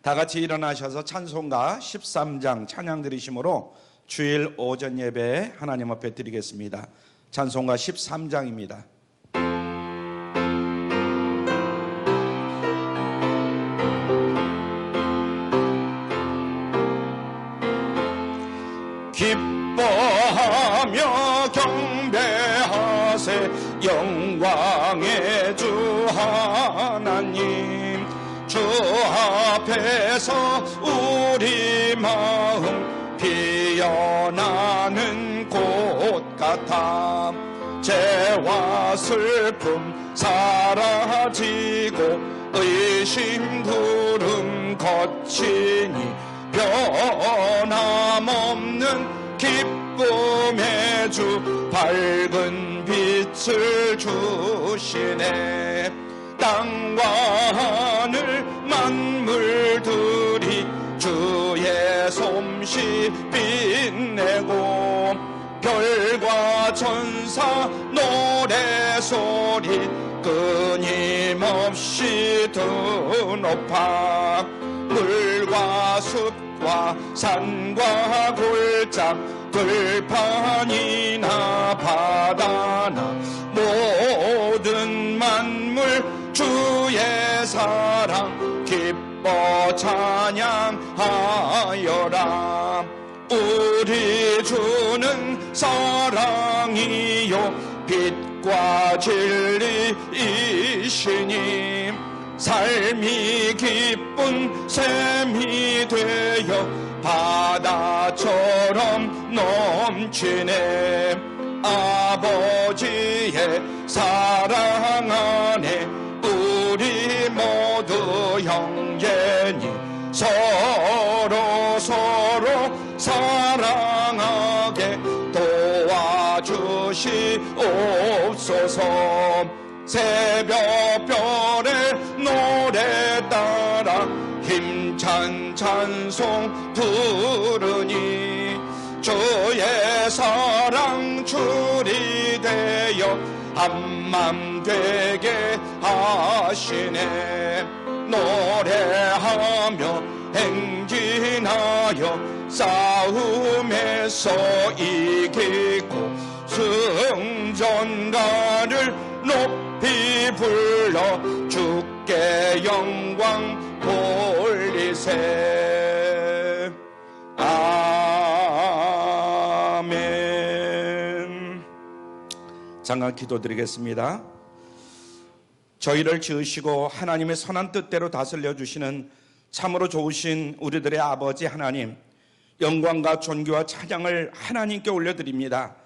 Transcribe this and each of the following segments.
다 같이 일어나셔서 찬송가 13장 찬양 드리심으로 주일 오전 예배 하나님 앞에 드리겠습니다. 찬송가 13장입니다. 기뻐하며 경배하세 영광의 주 하나님, 주 앞에서 우리 마음 피어나는 곳 같아 죄와 슬픔 사라지고 의심 구름 거치니 변함없는 기쁨의 주 밝은 빛을 주시네. 땅과 하늘 만물들이 주의 솜씨 빛내고 별과 천사 노래소리 끊임없이 드높아 물과 숲과 산과 골짜 들판이나 바다나 모든 만물 주의 사랑 기뻐 찬양하여라. 우리 주는 사랑이요 빛과 진리이시니 삶이 기쁜 샘이 되어 바다처럼 넘치네. 아버지의 사랑 안에 우리 모두 형제니 서로 사랑하게 도와주시옵소서. 새벽별의 노래 따라 힘찬 찬송 부르니 주의 사랑 줄이 되어 한맘 되게 하시네. 노래하며 행진하여 싸움에서 이기고 승전가를 높이 불러 주께 영광 돌리세. 아멘. 잠깐 기도드리겠습니다. 저희를 지으시고 하나님의 선한 뜻대로 다스려 주시는 참으로 좋으신 우리들의 아버지 하나님, 영광과 존귀와 찬양을 하나님께 올려드립니다.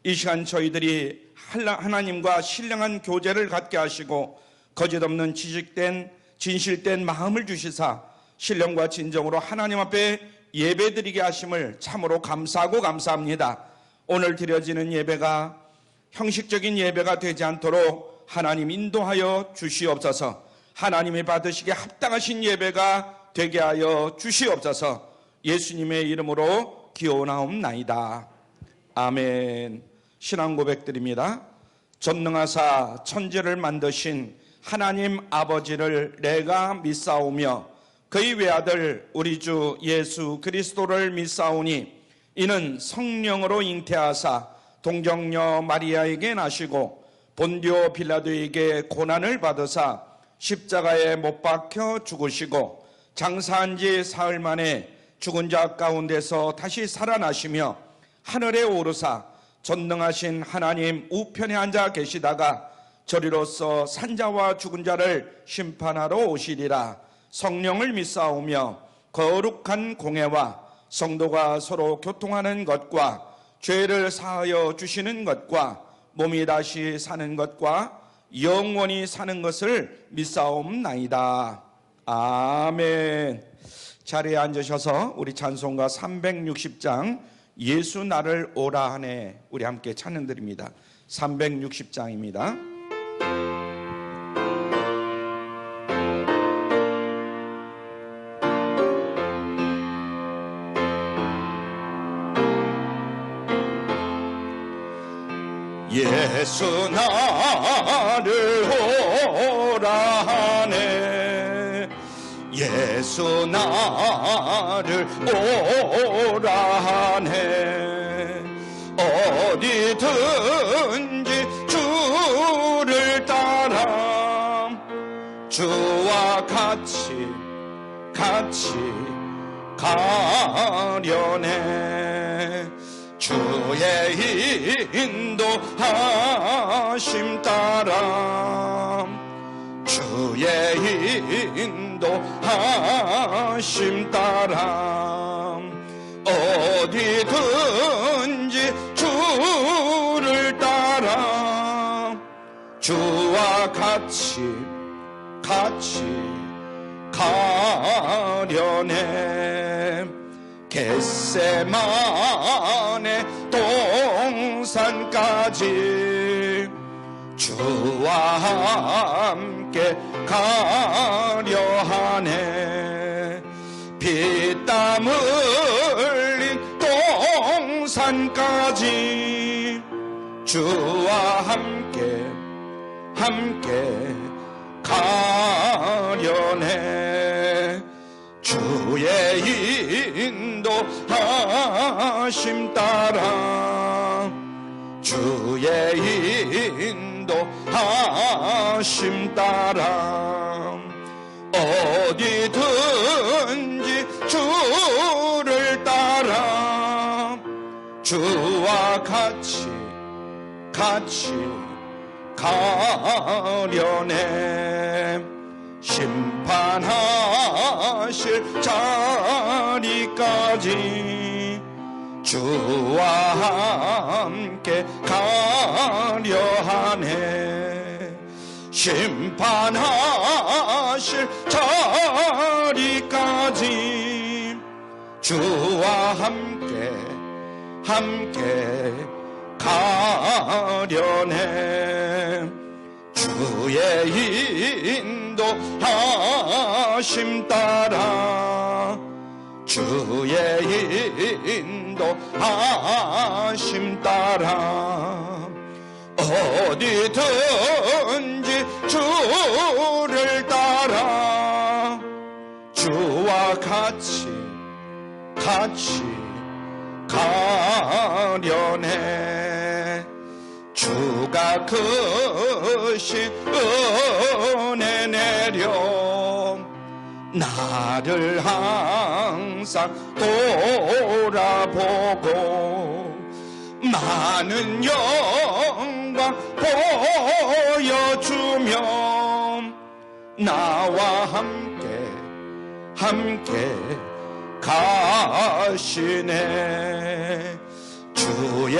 이 시간 저희들이 하나님과 신령한 교제를 갖게 하시고 거짓없는 지식된 진실된 마음을 주시사 신령과 진정으로 하나님 앞에 예배드리게 하심을 참으로 감사하고 감사합니다. 오늘 드려지는 예배가 형식적인 예배가 되지 않도록 하나님 인도하여 주시옵소서. 하나님이 받으시기에 합당하신 예배가 되게 하여 주시옵소서. 예수님의 이름으로 기원하옵나이다. 아멘. 신앙 고백드립니다. 전능하사 천지를 만드신 하나님 아버지를 내가 믿사오며 그의 외아들 우리 주 예수 그리스도를 믿사오니 이는 성령으로 잉태하사 동정녀 마리아에게 나시고 본디오 빌라도에게 고난을 받으사 십자가에 못 박혀 죽으시고 장사한 지 사흘 만에 죽은 자 가운데서 다시 살아나시며 하늘에 오르사 전능하신 하나님 우편에 앉아 계시다가 저리로서 산자와 죽은 자를 심판하러 오시리라. 성령을 믿사오며 거룩한 공회와 성도가 서로 교통하는 것과 죄를 사하여 주시는 것과 몸이 다시 사는 것과 영원히 사는 것을 믿사옵나이다. 아멘. 자리에 앉으셔서 우리 찬송가 360장 예수 나를 오라 하네 우리 함께 찬양 드립니다. 360장입니다. 예수 나를 오라 하네 예수 나를 오라 하네. 어디든지 주를 따라 주와 같이 가려네. 주의 인도하심 따라 주의 인도하심 따라 어디든지 주를 따라 주와 같이 가려네. 겟세마네 동산까지 주와 함께 가려 하네. 피땀 흘린 동산까지 주와 함께 가려네. 주의 인도하심 따라 주의 인도하심 따라 어디든지 주를 따라 주와 같이 가려네. 심판하실 자리까지 주와 함께 가려 하네. 심판하실 자리까지 주와 함께 가려네. 주의 인도하심 따라 주의 인도하심 따라 어디든지 주를 따라 주와 같이 가려네. 주가 크신 은혜 내려 나를 항상 돌아보고 많은 영광 보여주며 나와 함께 가시네. 주의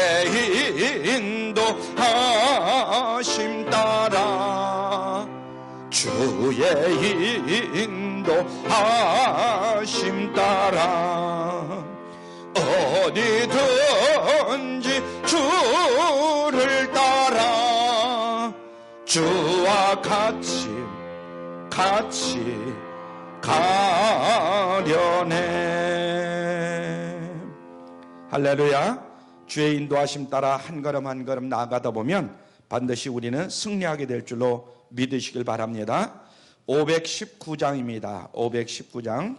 인도하심 따라 주의 인도하심 따라 어디든지 주를 따라 주와 같이 가려네. 할렐루야. 주의 인도하심 따라 한 걸음 한 걸음 나아가다 보면 반드시 우리는 승리하게 될 줄로 믿으시길 바랍니다. 519장입니다. 519장.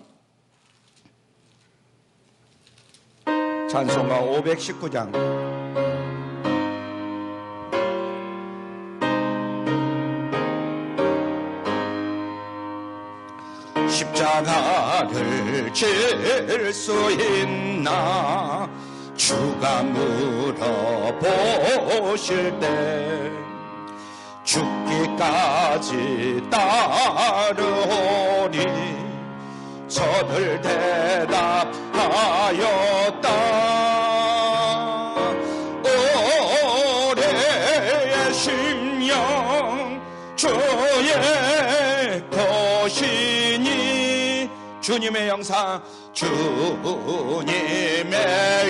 찬송가 519장. 십자가를 질 수 있나 주가 물어보실 때 죽기까지 따르오니 저들 대답하였다. 오래의 심령 주의 것이니 주님의 영상 주님의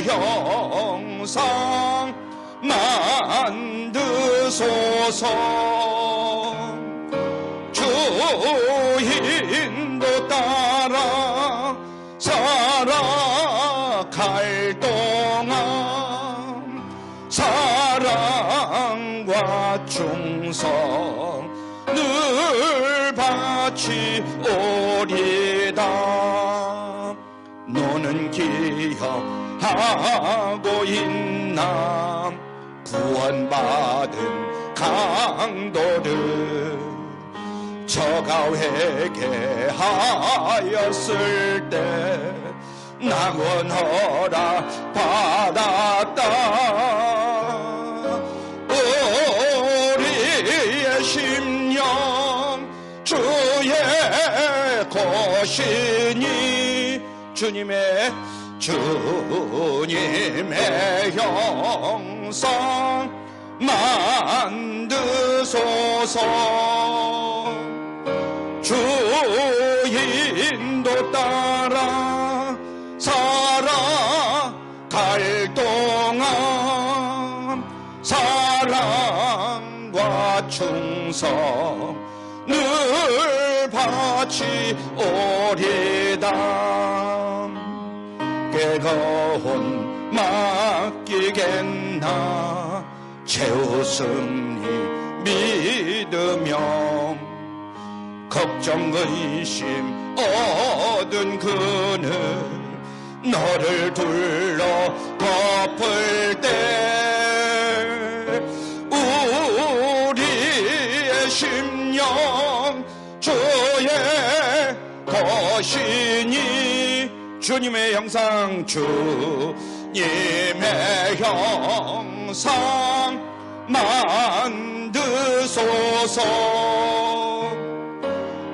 영상 만드소서. 주 인도 따라 살아갈 동안 사랑과 충성 늘 바치오리다. 두려워하고 있나. 구원받은 강도들 저가 회개하였을 때 낙원 허락 받았다. 우리의 심령 주의 것이니 주님의 형상 만드소서. 주 인도 따라 살아갈 동안 사랑과 충성 늘 바치오리다. 깨거운 맡기겠나. 최후 승리 믿으며 걱정 의심 얻은 그늘 너를 둘러 덮을 때 우리의 심령 주의 것이니 주님의 형상 주님의 형상 만드소서.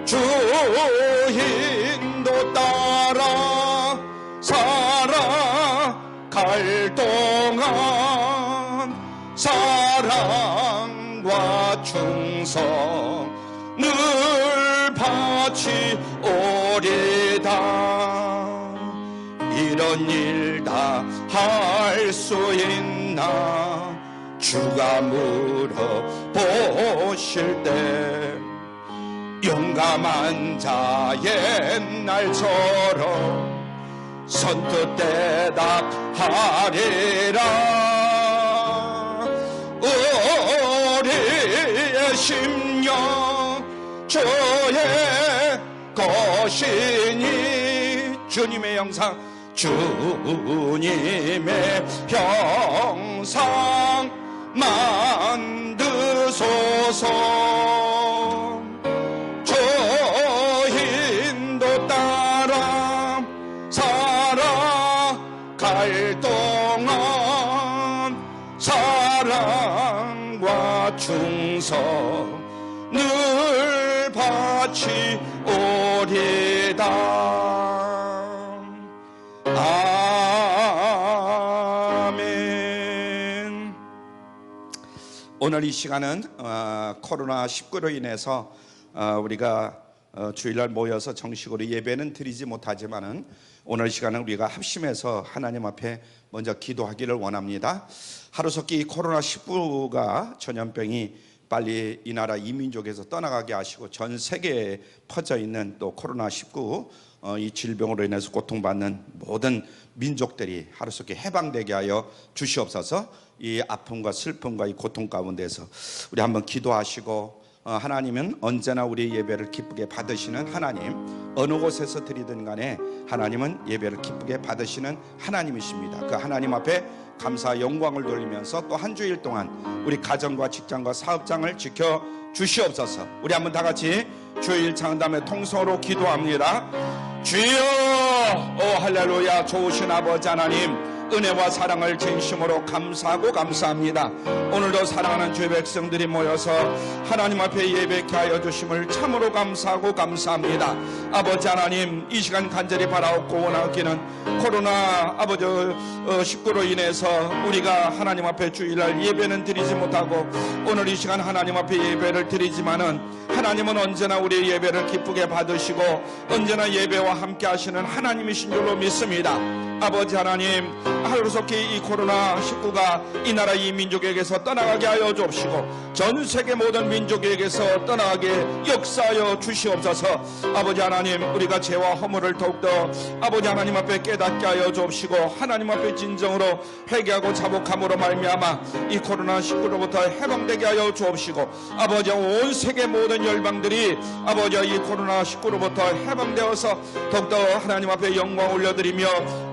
주 인도 따라 살아갈 동안 사랑과 충성 늘 바치오리다. 이런 일 다 할 수 있나. 주가 물어보실 때 용감한 자 옛날처럼 선뜻 대답하리라. 우리의 심령 주의 것이니 주님의 형상 주님의 형상 만드소서. 주 인도 따라 살아갈 동안 사랑과 충성 늘 바치오리다. 아멘. 오늘 이 시간은 코로나19로 인해서 우리가 주일날 모여서 정식으로 예배는 드리지 못하지만은 오늘 시간은 우리가 합심해서 하나님 앞에 먼저 기도하기를 원합니다. 하루속히 이 코로나19가 전염병이 빨리 이 나라 이 민족에서 떠나가게 하시고 전 세계에 퍼져 있는 또 코로나19 이 질병으로 인해서 고통받는 모든 민족들이 하루속히 해방되게 하여 주시옵소서. 이 아픔과 슬픔과 이 고통 가운데서 우리 한번 기도하시고, 하나님은 언제나 우리의 예배를 기쁘게 받으시는 하나님, 어느 곳에서 드리든 간에 하나님은 예배를 기쁘게 받으시는 하나님이십니다. 그 하나님 앞에 감사 영광을 돌리면서 또 한 주일 동안 우리 가정과 직장과 사업장을 지켜 주시옵소서. 우리 한번 다 같이 주일 창은 다음에 통성으로 기도합니다. 주여, 오 할렐루야. 좋으신 아버지 하나님, 은혜와 사랑을 진심으로 감사하고 감사합니다. 오늘도 사랑하는 주의 백성들이 모여서 하나님 앞에 예배케 하여 주심을 참으로 감사하고 감사합니다. 아버지 하나님, 이 시간 간절히 바라옵고 원하기는 코로나 아버지 19로 인해서 우리가 하나님 앞에 주일날 예배는 드리지 못하고 오늘 이 시간 하나님 앞에 예배를 드리지만은 하나님은 언제나 우리의 예배를 기쁘게 받으시고 언제나 예배와 함께 하시는 하나님이신 줄로 믿습니다. 아버지 하나님, 하루속히 이 코로나19가 이 나라 이 민족에게서 떠나가게 하여 주옵시고 전 세계 모든 민족에게서 떠나가게 역사하여 주시옵소서. 아버지 하나님, 우리가 죄와 허물을 더욱더 아버지 하나님 앞에 깨닫게 하여 주옵시고 하나님 앞에 진정으로 회개하고 자복함으로 말미암아 이 코로나19로부터 해방되게 하여 주옵시고 아버지 온 세계 모든 열방들이 아버지 이 코로나19로부터 해방되어서 더욱더 하나님 앞에 영광 올려드리며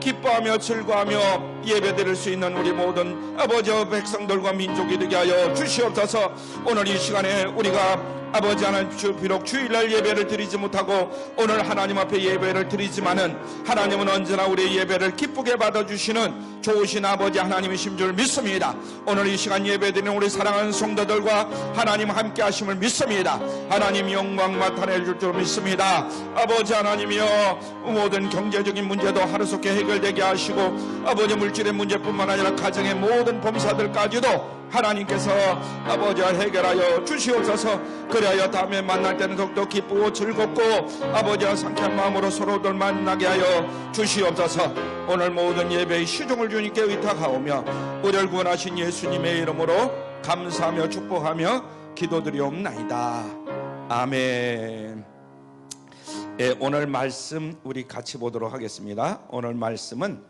기뻐하며 즐거워하며 예배드릴 수 있는 우리 모든 아버지와 백성들과 민족이 되게 하여 주시옵소서. 오늘 이 시간에 우리가 아버지 하나님, 비록 주일날 예배를 드리지 못하고 오늘 하나님 앞에 예배를 드리지만은 하나님은 언제나 우리의 예배를 기쁘게 받아주시는 좋으신 아버지 하나님이신 줄 믿습니다. 오늘 이 시간 예배 드리는 우리 사랑하는 성도들과 하나님 함께 하심을 믿습니다. 하나님 영광 나타내 줄 줄 믿습니다. 아버지 하나님이여, 모든 경제적인 문제도 하루속히 해결되게 하시고 아버지 물질의 문제뿐만 아니라 가정의 모든 범사들까지도 하나님께서 아버지와 해결하여 주시옵소서. 그리하여 다음에 만날 때는 더욱더 기쁘고 즐겁고 아버지와 상쾌한 마음으로 서로들 만나게 하여 주시옵소서. 오늘 모든 예배의 시종을 주님께 의탁하오며 우리를 구원하신 예수님의 이름으로 감사하며 축복하며 기도드리옵나이다. 아멘. 예, 오늘 말씀 우리 같이 보도록 하겠습니다. 오늘 말씀은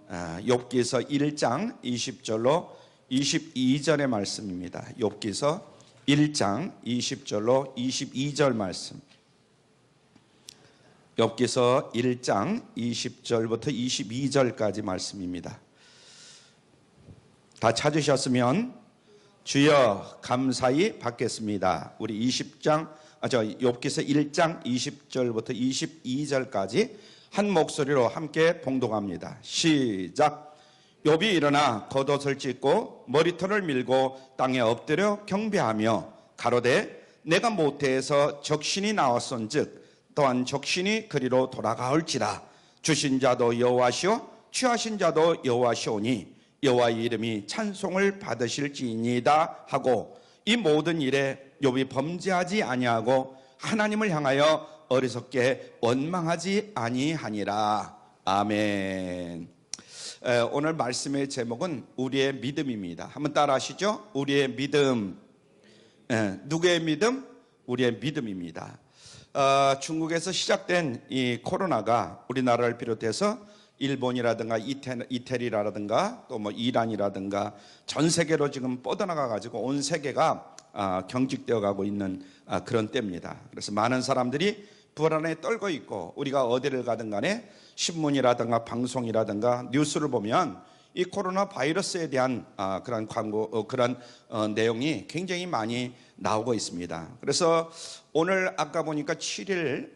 욥기서 1장 20절로 22절의 말씀입니다. 욥기서 1장 20절로 22절 말씀. 욥기서 1장 20절부터 22절까지 말씀입니다. 다 찾으셨으면 주여 감사히 받겠습니다. 우리 욥기서 1장 20절부터 22절까지 한 목소리로 함께 봉독합니다. 시작. 욥이 일어나 겉옷을 찢고 머리털을 밀고 땅에 엎드려 경배하며 가로되 내가 모태에서 적신이 나왔은즉 또한 적신이 그리로 돌아가올지라. 주신 자도 여호와시오 취하신 자도 여호와시오니 여호와의 이름이 찬송을 받으실지니이다 하고 이 모든 일에 욥이 범죄하지 아니하고 하나님을 향하여 어리석게 원망하지 아니하니라. 아멘. 오늘 말씀의 제목은 우리의 믿음입니다. 한번 따라 하시죠. 우리의 믿음. 누구의 믿음? 우리의 믿음입니다. 중국에서 시작된 이 코로나가 우리나라를 비롯해서 일본이라든가 이태리라든가 또 뭐 이란이라든가 전 세계로 지금 뻗어나가 가지고 온 세계가 경직되어 가고 있는 그런 때입니다. 그래서 많은 사람들이 불안에 떨고 있고 우리가 어디를 가든 간에 신문이라든가 방송이라든가 뉴스를 보면 이 코로나 바이러스에 대한 그런 광고, 그런 내용이 굉장히 많이 나오고 있습니다. 그래서 오늘 아까 보니까 7일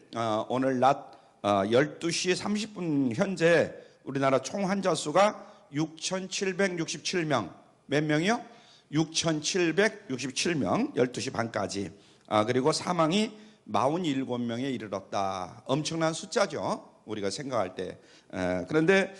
오늘 낮 12시 30분 현재 우리나라 총 환자 수가 6,767명. 몇 명이요? 6,767명. 12시 반까지. 그리고 사망이 47명에 이르렀다. 엄청난 숫자죠. 우리가 생각할 때. 그런데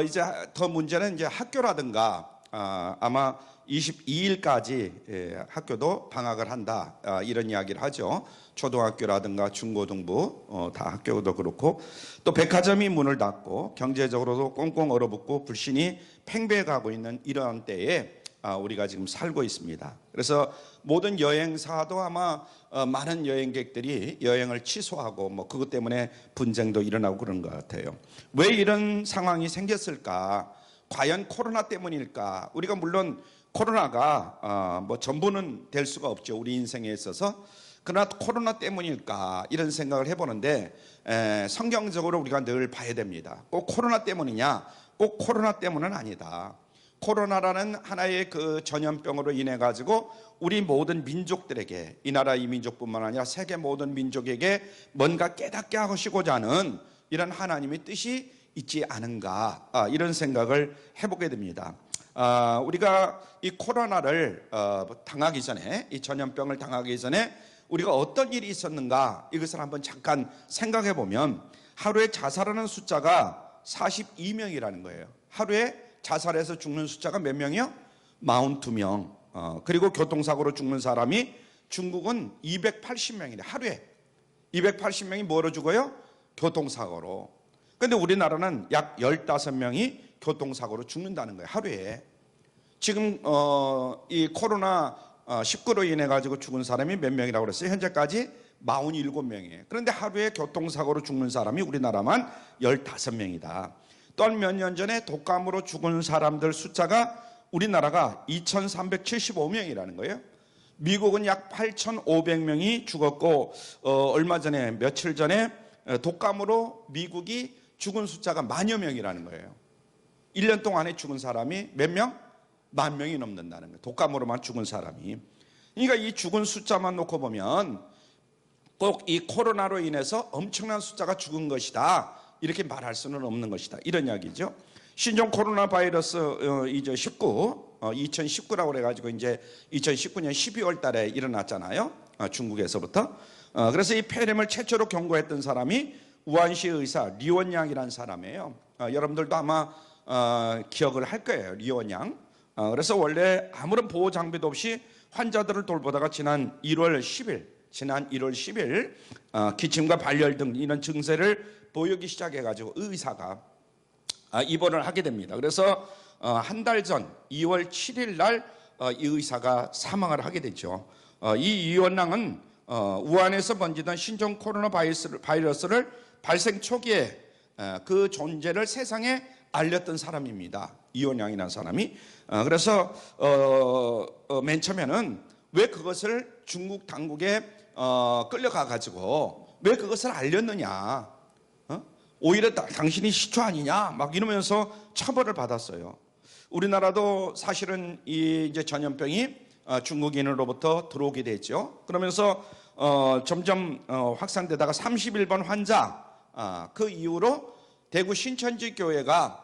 이제 더 문제는 이제 학교라든가 아마 22일까지 학교도 방학을 한다. 이런 이야기를 하죠. 초등학교라든가 중고등부 다 학교도 그렇고 또 백화점이 문을 닫고 경제적으로도 꽁꽁 얼어붙고 불신이 팽배해 가고 있는 이런 때에 우리가 지금 살고 있습니다. 그래서 모든 여행사도 아마 많은 여행객들이 여행을 취소하고 뭐 그것 때문에 분쟁도 일어나고 그런 것 같아요. 왜 이런 상황이 생겼을까? 과연 코로나 때문일까? 우리가 물론 코로나가 뭐 전부는 될 수가 없죠. 우리 인생에 있어서. 그러나 코로나 때문일까? 이런 생각을 해보는데 성경적으로 우리가 늘 봐야 됩니다. 꼭 코로나 때문이냐? 꼭 코로나 때문은 아니다. 코로나라는 하나의 그 전염병으로 인해 가지고 우리 모든 민족들에게, 이 나라 이 민족뿐만 아니라 세계 모든 민족에게 뭔가 깨닫게 하시고자 하는 이런 하나님의 뜻이 있지 않은가, 이런 생각을 해보게 됩니다. 우리가 이 코로나를 당하기 전에, 이 전염병을 당하기 전에 우리가 어떤 일이 있었는가, 이것을 한번 잠깐 생각해 보면 하루에 자살하는 숫자가 42명이라는 거예요. 하루에 자살해서 죽는 숫자가 몇 명이요? 42명. 그리고 교통사고로 죽는 사람이 중국은 280명이래. 하루에 280명이 뭐로 죽어요? 교통사고로. 근데 우리나라는 약 15명이 교통사고로 죽는다는 거예요. 하루에. 지금 이 코로나 19로 인해 가지고 죽은 사람이 몇 명이라고 그랬어요? 현재까지 47명이에요. 그런데 하루에 교통사고로 죽는 사람이 우리나라만 15명이다. 또한 몇 년 전에 독감으로 죽은 사람들 숫자가 우리나라가 2,375명이라는 거예요. 미국은 약 8,500명이 죽었고 얼마 전에 며칠 전에 독감으로 미국이 죽은 숫자가 만여 명이라는 거예요. 1년 동안에 죽은 사람이 몇 명? 10,000명이 넘는다는 거예요. 독감으로만 죽은 사람이. 그러니까 이 죽은 숫자만 놓고 보면 꼭 이 코로나로 인해서 엄청난 숫자가 죽은 것이다, 이렇게 말할 수는 없는 것이다, 이런 이야기죠. 신종 코로나 바이러스 이제 2019라고 그래가지고 이제 2019년 12월 달에 일어났잖아요. 중국에서부터. 그래서 이 폐렴을 최초로 경고했던 사람이 우한시 의사 리원양이라는 사람이에요. 여러분들도 아마 기억을 할 거예요, 리원양. 그래서 원래 아무런 보호 장비도 없이 환자들을 돌보다가 지난 1월 10일 기침과 발열 등 이런 증세를 보이기 시작해가지고 의사가 입원을 하게 됩니다. 그래서 한 달 전 2월 7일 날 이 의사가 사망을 하게 되죠. 이 이원랑은 우한에서 번지던 신종 코로나 바이러스를 발생 초기에 그 존재를 세상에 알렸던 사람입니다. 이원양이라는 사람이. 그래서 맨 처음에는 왜 그것을 중국 당국에 끌려가 가지고 왜 그것을 알렸느냐, 오히려 당신이 시초 아니냐 막 이러면서 처벌을 받았어요. 우리나라도 사실은 이 이제 전염병이 중국인으로부터 들어오게 됐죠. 그러면서 점점 확산되다가 31번 환자, 그 이후로 대구 신천지 교회가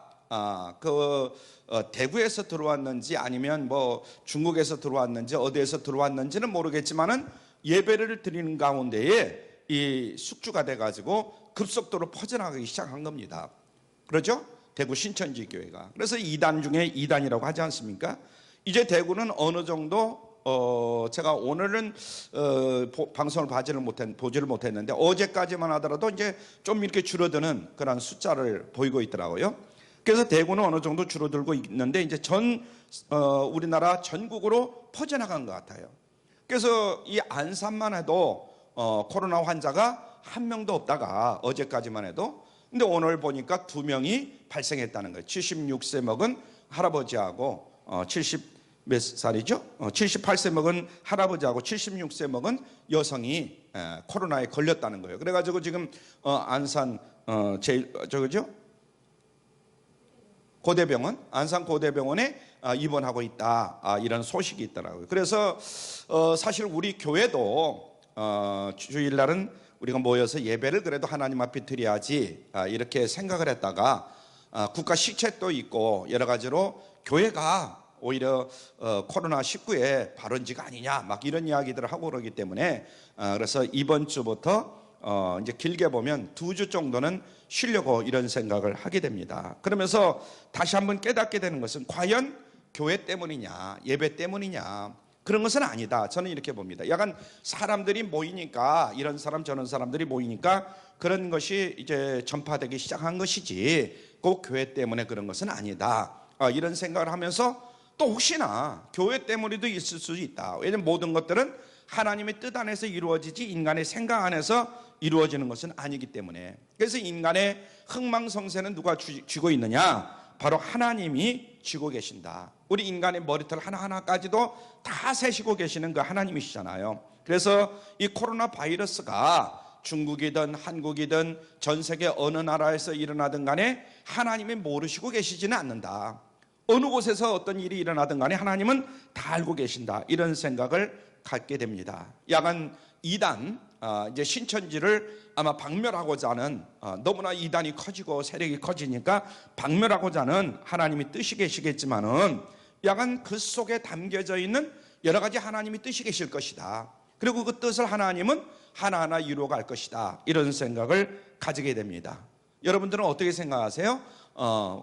대구에서 들어왔는지 아니면 뭐 중국에서 들어왔는지 어디에서 들어왔는지는 모르겠지만은 예배를 드리는 가운데에 이 숙주가 돼가지고 급속도로 퍼져나가기 시작한 겁니다. 그렇죠? 대구 신천지 교회가. 그래서 2단 중에 2단이라고 하지 않습니까? 이제 대구는 어느 정도 제가 오늘은 방송을 보지를 못했는데 어제까지만 하더라도 이제 좀 이렇게 줄어드는 그런 숫자를 보이고 있더라고요. 그래서 대구는 어느 정도 줄어들고 있는데 이제 우리나라 전국으로 퍼져나간 것 같아요. 그래서 이 안산만 해도 코로나 환자가 한 명도 없다가 어제까지만 해도, 근데 오늘 보니까 2명이 발생했다는 거예요. 76세 먹은 할아버지하고 70 몇 살이죠? 78세 먹은 할아버지하고 76세 먹은 여성이 코로나에 걸렸다는 거예요. 그래가지고 지금 안산 저거죠? 고대병원, 안산 고대병원에 입원하고 있다, 이런 소식이 있더라고요. 그래서 사실 우리 교회도 주일날은 우리가 모여서 예배를 그래도 하나님 앞에 드려야지, 이렇게 생각을 했다가 국가 시책도 있고 여러 가지로 교회가 오히려 코로나19의 발원지가 아니냐 막 이런 이야기들을 하고 그러기 때문에 그래서 이번 주부터 이제 길게 보면 2주 정도는 쉬려고 이런 생각을 하게 됩니다. 그러면서 다시 한번 깨닫게 되는 것은 과연 교회 때문이냐 예배 때문이냐, 그런 것은 아니다. 저는 이렇게 봅니다. 약간 사람들이 모이니까, 이런 사람 저런 사람들이 모이니까 그런 것이 이제 전파되기 시작한 것이지 꼭 교회 때문에 그런 것은 아니다, 이런 생각을 하면서 또 혹시나 교회 때문에도 있을 수 있다. 왜냐하면 모든 것들은 하나님의 뜻 안에서 이루어지지 인간의 생각 안에서 이루어지는 것은 아니기 때문에. 그래서 인간의 흥망성쇠는 누가 쥐고 있느냐? 바로 하나님이 쥐고 계신다. 우리 인간의 머리털 하나하나까지도 다 세시고 계시는 그 하나님이시잖아요. 그래서 이 코로나 바이러스가 중국이든 한국이든 전 세계 어느 나라에서 일어나든 간에 하나님이 모르시고 계시지는 않는다. 어느 곳에서 어떤 일이 일어나든 간에 하나님은 다 알고 계신다, 이런 생각을 갖게 됩니다. 야간 2단 이제 신천지를 아마 박멸하고자 하는, 너무나 2단이 커지고 세력이 커지니까 박멸하고자 하는 하나님이 뜻이 계시겠지만은 야간 그 속에 담겨져 있는 여러 가지 하나님이 뜻이 계실 것이다. 그리고 그 뜻을 하나님은 하나하나 이루어갈 것이다, 이런 생각을 가지게 됩니다. 여러분들은 어떻게 생각하세요?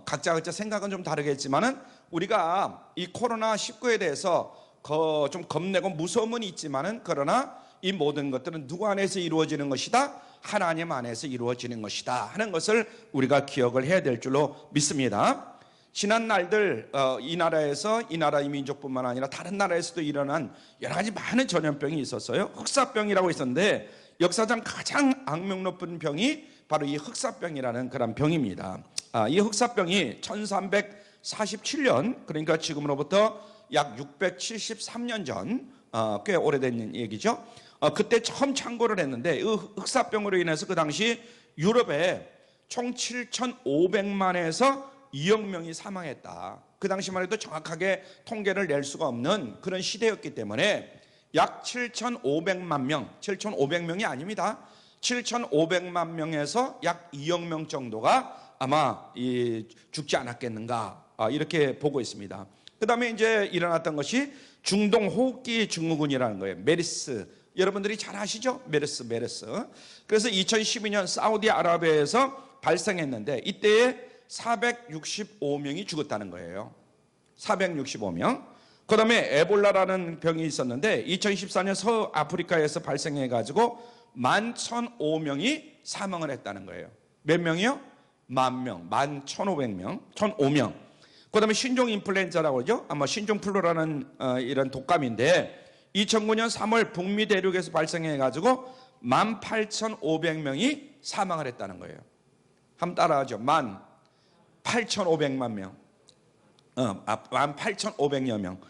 각자 생각은 좀 다르겠지만은 우리가 이 코로나19에 대해서 좀 겁내고 무서움은 있지만은, 그러나 이 모든 것들은 누구 안에서 이루어지는 것이다? 하나님 안에서 이루어지는 것이다 하는 것을 우리가 기억을 해야 될 줄로 믿습니다. 지난 날들 이 나라에서, 이 나라의 민족뿐만 아니라 다른 나라에서도 일어난 여러 가지 많은 전염병이 있었어요. 흑사병이라고 있었는데 역사상 가장 악명 높은 병이 바로 이 흑사병이라는 그런 병입니다. 이 흑사병이 1347년, 그러니까 지금으로부터 약 673년 전, 꽤 오래된 얘기죠. 그때 처음 창궐을 했는데 이 흑사병으로 인해서 그 당시 유럽에 총 7,500만에서 2억 명이 사망했다. 그 당시만 해도 정확하게 통계를 낼 수가 없는 그런 시대였기 때문에 약 7,500만 명, 7,500명이 아닙니다. 7,500만 명에서 약 2억 명 정도가 아마 죽지 않았겠는가, 이렇게 보고 있습니다. 그 다음에 이제 일어났던 것이 중동 호흡기 증후군이라는 거예요. 메르스. 여러분들이 잘 아시죠? 메르스. 그래서 2012년 사우디아라비아에서 발생했는데 이때에 465명이 죽었다는 거예요. 465명. 그 다음에 에볼라라는 병이 있었는데 2014년 서아프리카에서 발생해가지고 11,005명이 사망을 했다는 거예요. 몇 명이요? 10,000명, 11,500명, 1,005명. 그 다음에 신종 인플루엔자라고 그러죠. 아마 신종플루라는 이런 독감인데 2009년 3월 북미 대륙에서 발생해가지고 18,500명이 사망을 했다는 거예요. 한번 따라하죠. 18,500만 명. 18,500여 명.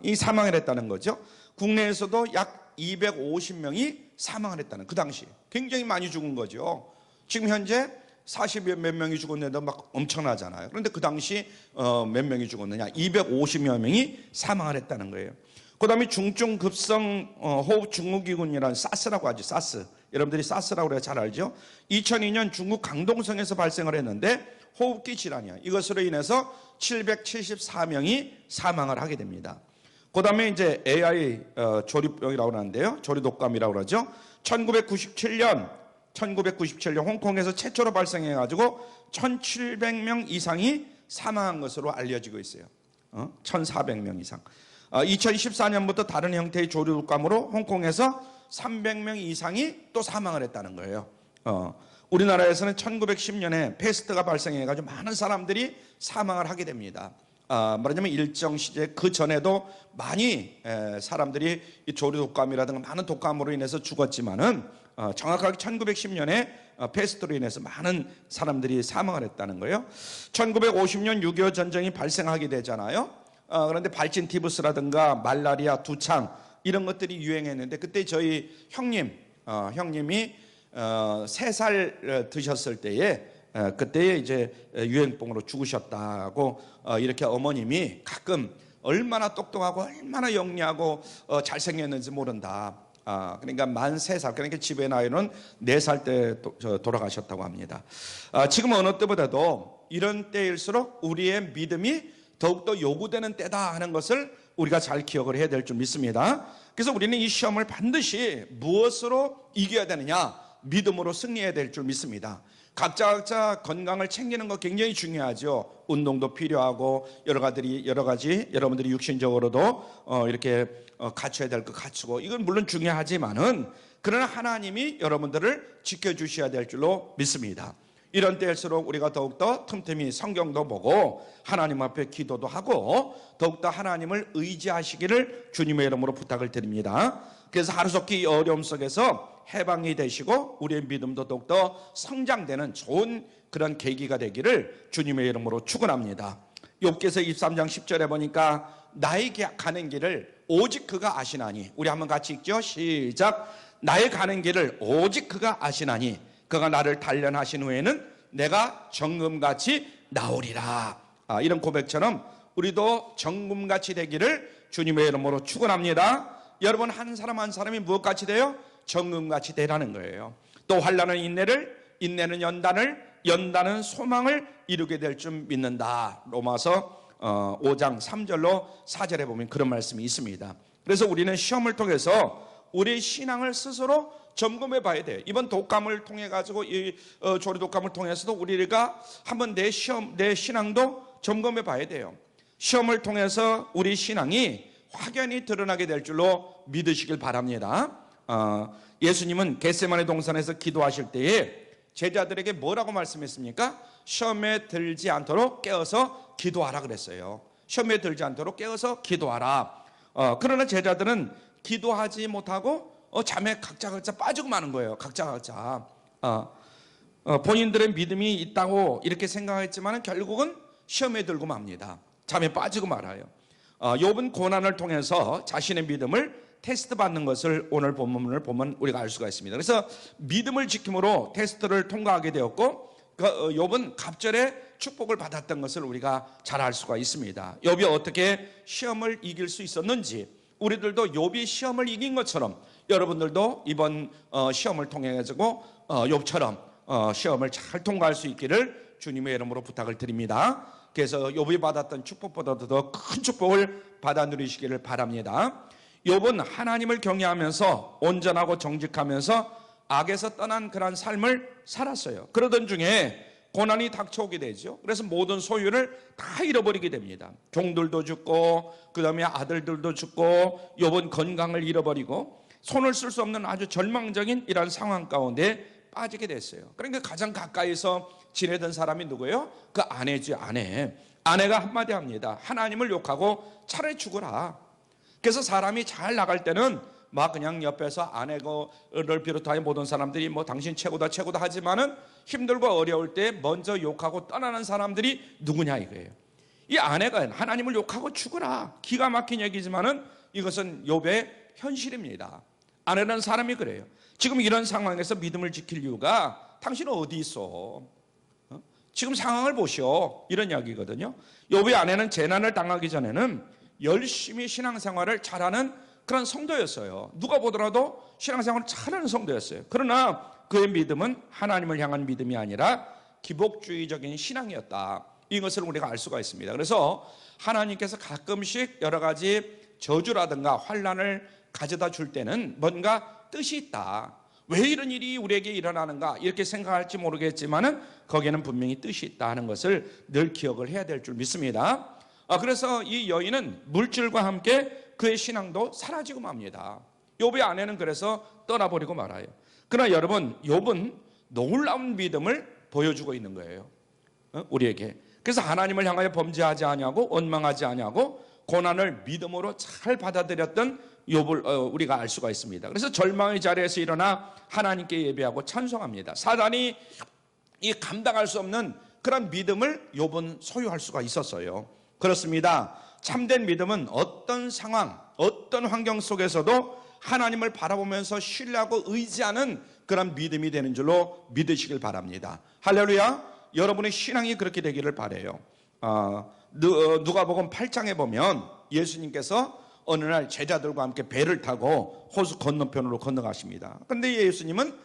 이 사망을 했다는 거죠. 국내에서도 약 250명이 사망을 했다는, 그 당시 굉장히 많이 죽은 거죠. 지금 현재 40몇 명이 죽었는데도 막 엄청나잖아요. 그런데 그 당시 몇 명이 죽었느냐? 250여 명이 사망을 했다는 거예요. 그 다음에 중증급성 호흡 증후기군이라는 사스라고 하죠. 사스. 여러분들이 사스라고 그래야 잘 알죠. 2002년 중국 강동성에서 발생을 했는데 호흡기 질환이야. 이것으로 인해서 774명이 사망을 하게 됩니다. 그 다음에 이제 AI 조리병이라고 하는데요. 조리독감이라고 그러죠. 1997년 홍콩에서 최초로 발생해가지고 1,700명 이상이 사망한 것으로 알려지고 있어요. 1,400명 이상. 2014년부터 다른 형태의 조류독감으로 홍콩에서 300명 이상이 또 사망을 했다는 거예요. 우리나라에서는 1910년에 패스트가 발생해가지고 많은 사람들이 사망을 하게 됩니다. 말하자면 일정 시제 그 전에도 많이 사람들이 이 조류독감이라든가 많은 독감으로 인해서 죽었지만은 정확하게 1910년에 패스트로 인해서 많은 사람들이 사망을 했다는 거예요. 1950년 6.25 전쟁이 발생하게 되잖아요. 그런데 발진 티부스라든가 말라리아, 두창 이런 것들이 유행했는데 그때 저희 형님이 3살 드셨을 때에 그때에 이제 유행병으로 죽으셨다고 이렇게 어머님이 가끔 얼마나 똑똑하고 얼마나 영리하고 잘생겼는지 모른다. 그러니까 만 3살, 그러니까 집의 나이는 4살 때 돌아가셨다고 합니다. 지금 어느 때보다도 이런 때일수록 우리의 믿음이 더욱더 요구되는 때다 하는 것을 우리가 잘 기억을 해야 될 줄 믿습니다. 그래서 우리는 이 시험을 반드시 무엇으로 이겨야 되느냐? 믿음으로 승리해야 될 줄 믿습니다. 각자 건강을 챙기는 거 굉장히 중요하죠. 운동도 필요하고 여러 가지 여러분들이 육신적으로도 이렇게 갖춰야 될 거 갖추고 이건 물론 중요하지만은 그러나 하나님이 여러분들을 지켜주셔야 될 줄로 믿습니다. 이런 때일수록 우리가 더욱더 틈틈이 성경도 보고 하나님 앞에 기도도 하고 더욱더 하나님을 의지하시기를 주님의 이름으로 부탁을 드립니다. 그래서 하루속히 어려움 속에서 해방이 되시고 우리의 믿음도 더욱더 성장되는 좋은 그런 계기가 되기를 주님의 이름으로 축원합니다. 욥기서 23장 10절에 보니까 나의 가는 길을 오직 그가 아시나니, 우리 한번 같이 읽죠. 시작. 나의 가는 길을 오직 그가 아시나니 그가 나를 단련하신 후에는 내가 정금같이 나오리라. 이런 고백처럼 우리도 정금같이 되기를 주님의 이름으로 축원합니다. 여러분 한 사람 한 사람이 무엇같이 돼요? 정금같이 되라는 거예요. 또 환난은 인내를, 인내는 연단을, 연단은 소망을 이루게 될 줄 믿는다. 로마서 5장 3절로 4절에 보면 그런 말씀이 있습니다. 그래서 우리는 시험을 통해서 우리의 신앙을 스스로 점검해 봐야 돼요. 이번 독감을 통해 가지고 이 조리 독감을 통해서도 우리가 한번 내 신앙도 점검해 봐야 돼요. 시험을 통해서 우리 신앙이 확연히 드러나게 될 줄로 믿으시길 바랍니다. 예수님은 겟세마네 동산에서 기도하실 때에 제자들에게 뭐라고 말씀했습니까? 시험에 들지 않도록 깨어서 기도하라 그랬어요. 시험에 들지 않도록 깨어서 기도하라. 그러나 제자들은 기도하지 못하고 잠에 각자 빠지고 마는 거예요. 각자 본인들의 믿음이 있다고 이렇게 생각했지만 결국은 시험에 들고 맙니다. 잠에 빠지고 말아요. 욥은 고난을 통해서 자신의 믿음을 테스트 받는 것을 오늘 본문을 보면 우리가 알 수가 있습니다. 그래서 믿음을 지킴으로 테스트를 통과하게 되었고 욥은 갑절에 축복을 받았던 것을 우리가 잘 알 수가 있습니다. 욥이 어떻게 시험을 이길 수 있었는지, 우리들도 욥이 시험을 이긴 것처럼 여러분들도 이번 시험을 통해 가지고 욥처럼 시험을 잘 통과할 수 있기를 주님의 이름으로 부탁을 드립니다. 그래서 욥이 받았던 축복보다도 더 큰 축복을 받아 누리시기를 바랍니다. 욥은 하나님을 경외하면서 온전하고 정직하면서 악에서 떠난 그런 삶을 살았어요. 그러던 중에 고난이 닥쳐오게 되죠. 그래서 모든 소유를 다 잃어버리게 됩니다. 종들도 죽고, 그 다음에 아들들도 죽고, 욥은 건강을 잃어버리고 손을 쓸 수 없는 아주 절망적인 이런 상황 가운데 빠지게 됐어요. 그러니까 가장 가까이서 지내던 사람이 누구예요? 그 아내지, 아내. 아내가 한마디 합니다. 하나님을 욕하고 차라리 죽어라. 그래서 사람이 잘 나갈 때는 막 그냥 옆에서 아내를 비롯하여 모든 사람들이 뭐 당신 최고다 최고다 하지만은 힘들고 어려울 때 먼저 욕하고 떠나는 사람들이 누구냐 이거예요. 이 아내가 하나님을 욕하고 죽어라. 기가 막힌 얘기지만은 이것은 욥의 현실입니다. 아내라는 사람이 그래요. 지금 이런 상황에서 믿음을 지킬 이유가 당신은 어디 있어? 지금 상황을 보시오. 이런 이야기거든요. 욥의 아내는 재난을 당하기 전에는 열심히 신앙생활을 잘하는 그런 성도였어요. 누가 보더라도 신앙생활을 잘하는 성도였어요. 그러나 그의 믿음은 하나님을 향한 믿음이 아니라 기복주의적인 신앙이었다. 이것을 우리가 알 수가 있습니다. 그래서 하나님께서 가끔씩 여러 가지 저주라든가 환난을 가져다 줄 때는 뭔가 뜻이 있다. 왜 이런 일이 우리에게 일어나는가 이렇게 생각할지 모르겠지만은 거기에는 분명히 뜻이 있다 하는 것을 늘 기억을 해야 될 줄 믿습니다. 그래서 이 여인은 물질과 함께 그의 신앙도 사라지고 맙니다. 욥의 아내는 그래서 떠나버리고 말아요. 그러나 여러분, 욥은 놀라운 믿음을 보여주고 있는 거예요. 우리에게. 그래서 하나님을 향하여 범죄하지 아니하고 원망하지 아니하고 고난을 믿음으로 잘 받아들였던 욥을 우리가 알 수가 있습니다. 그래서 절망의 자리에서 일어나 하나님께 예배하고 찬송합니다. 사단이 이 감당할 수 없는 그런 믿음을 욥은 소유할 수가 있었어요. 그렇습니다. 참된 믿음은 어떤 상황, 어떤 환경 속에서도 하나님을 바라보면서 신뢰하고 의지하는 그런 믿음이 되는 줄로 믿으시길 바랍니다. 할렐루야. 여러분의 신앙이 그렇게 되기를 바라요. 누가복음 8장에 보면 예수님께서 어느 날 제자들과 함께 배를 타고 호수 건너편으로 건너가십니다. 그런데 예수님은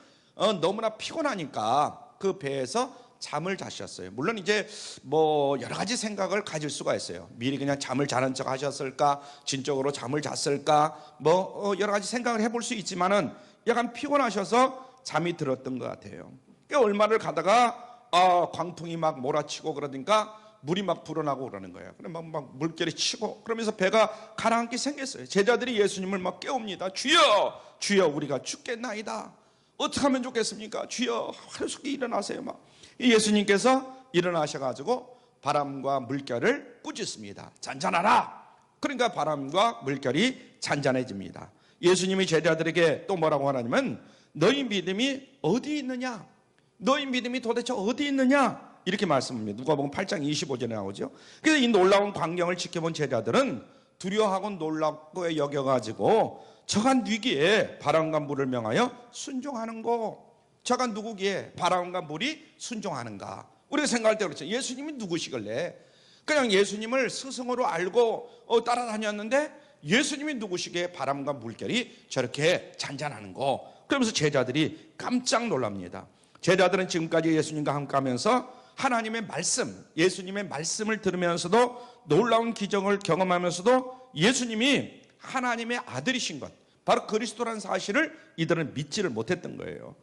너무나 피곤하니까 그 배에서 잠을 자셨어요. 물론 이제 뭐 여러 가지 생각을 가질 수가 있어요. 미리 그냥 잠을 자는 척 하셨을까, 진적으로 잠을 잤을까, 뭐 여러 가지 생각을 해볼 수 있지만은 약간 피곤하셔서 잠이 들었던 것 같아요. 얼마를 가다가 광풍이 막 몰아치고 그러니까 물이 막 불어나고 그러는 거예요. 그래 막 물결이 치고 그러면서 배가 가라앉게 생겼어요. 제자들이 예수님을 막 깨웁니다. 주여, 주여, 우리가 죽겠나이다. 어떻게 하면 좋겠습니까? 주여, 하루속히 일어나세요. 막 예수님께서 일어나셔가지고 바람과 물결을 꾸짖습니다. 잔잔하라. 그러니까 바람과 물결이 잔잔해집니다. 예수님이 제자들에게 또 뭐라고 하냐면 너희 믿음이 어디 있느냐? 너희 믿음이 도대체 어디 있느냐? 이렇게 말씀합니다. 누가복음 8장 25절에 나오죠. 그래서 이 놀라운 광경을 지켜본 제자들은 두려워하고 놀랍고 여겨가지고 저간 위기에 바람과 물을 명하여 순종하는 거. 저간 누구기에 바람과 물이 순종하는가. 우리가 생각할 때 그렇죠. 예수님이 누구시길래 그냥 예수님을 스승으로 알고 따라다녔는데 예수님이 누구시기에 바람과 물결이 저렇게 잔잔하는 거. 그러면서 제자들이 깜짝 놀랍니다. 제자들은 지금까지 예수님과 함께 하면서 하나님의 말씀, 예수님의 말씀을 들으면서도 놀라운 기적을 경험하면서도 예수님이 하나님의 아들이신 것, 바로 그리스도라는 사실을 이들은 믿지를 못했던 거예요.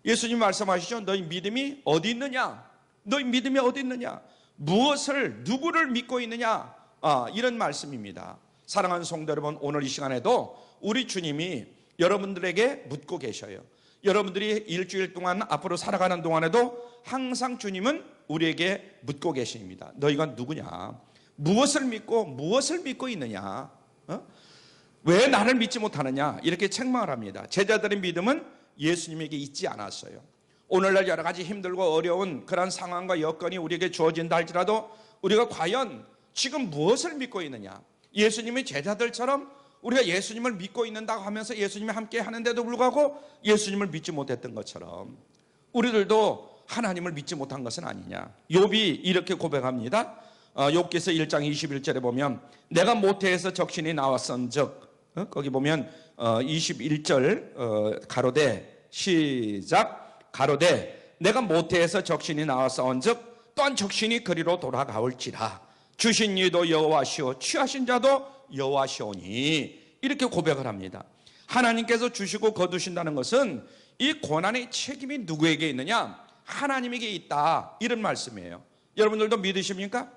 예수님 말씀하시죠. 너희 믿음이 어디 있느냐? 너희 믿음이 어디 있느냐? 무엇을, 누구를 믿고 있느냐? 이런 말씀입니다. 사랑하는 성도 여러분, 오늘 이 시간에도 우리 주님이 여러분들에게 묻고 계셔요. 여러분들이 일주일 동안 앞으로 살아가는 동안에도 항상 주님은 우리에게 묻고 계십니다. 너희가 누구냐? 무엇을 믿고 있느냐? 왜 나를 믿지 못하느냐? 이렇게 책망을 합니다. 제자들의 믿음은 예수님에게 있지 않았어요. 오늘날 여러 가지 힘들고 어려운 그런 상황과 여건이 우리에게 주어진다 할지라도 우리가 과연 지금 무엇을 믿고 있느냐? 예수님의 제자들처럼 우리가 예수님을 믿고 있는다고 하면서 예수님이 함께 하는데도 불구하고 예수님을 믿지 못했던 것처럼 우리들도 하나님을 믿지 못한 것은 아니냐. 욥이 이렇게 고백합니다. 욥기서 1장 21절에 보면 내가 모태에서 적신이 나왔은즉, 거기 보면 21절 가로되 시작 가로되 내가 모태에서 적신이 나왔은즉 또한 적신이 그리로 돌아가올지라. 주신 이도 여호와시오 취하신 자도 여호와시오니. 이렇게 고백을 합니다. 하나님께서 주시고 거두신다는 것은 이 고난의 책임이 누구에게 있느냐? 하나님에게 있다, 이런 말씀이에요. 여러분들도 믿으십니까?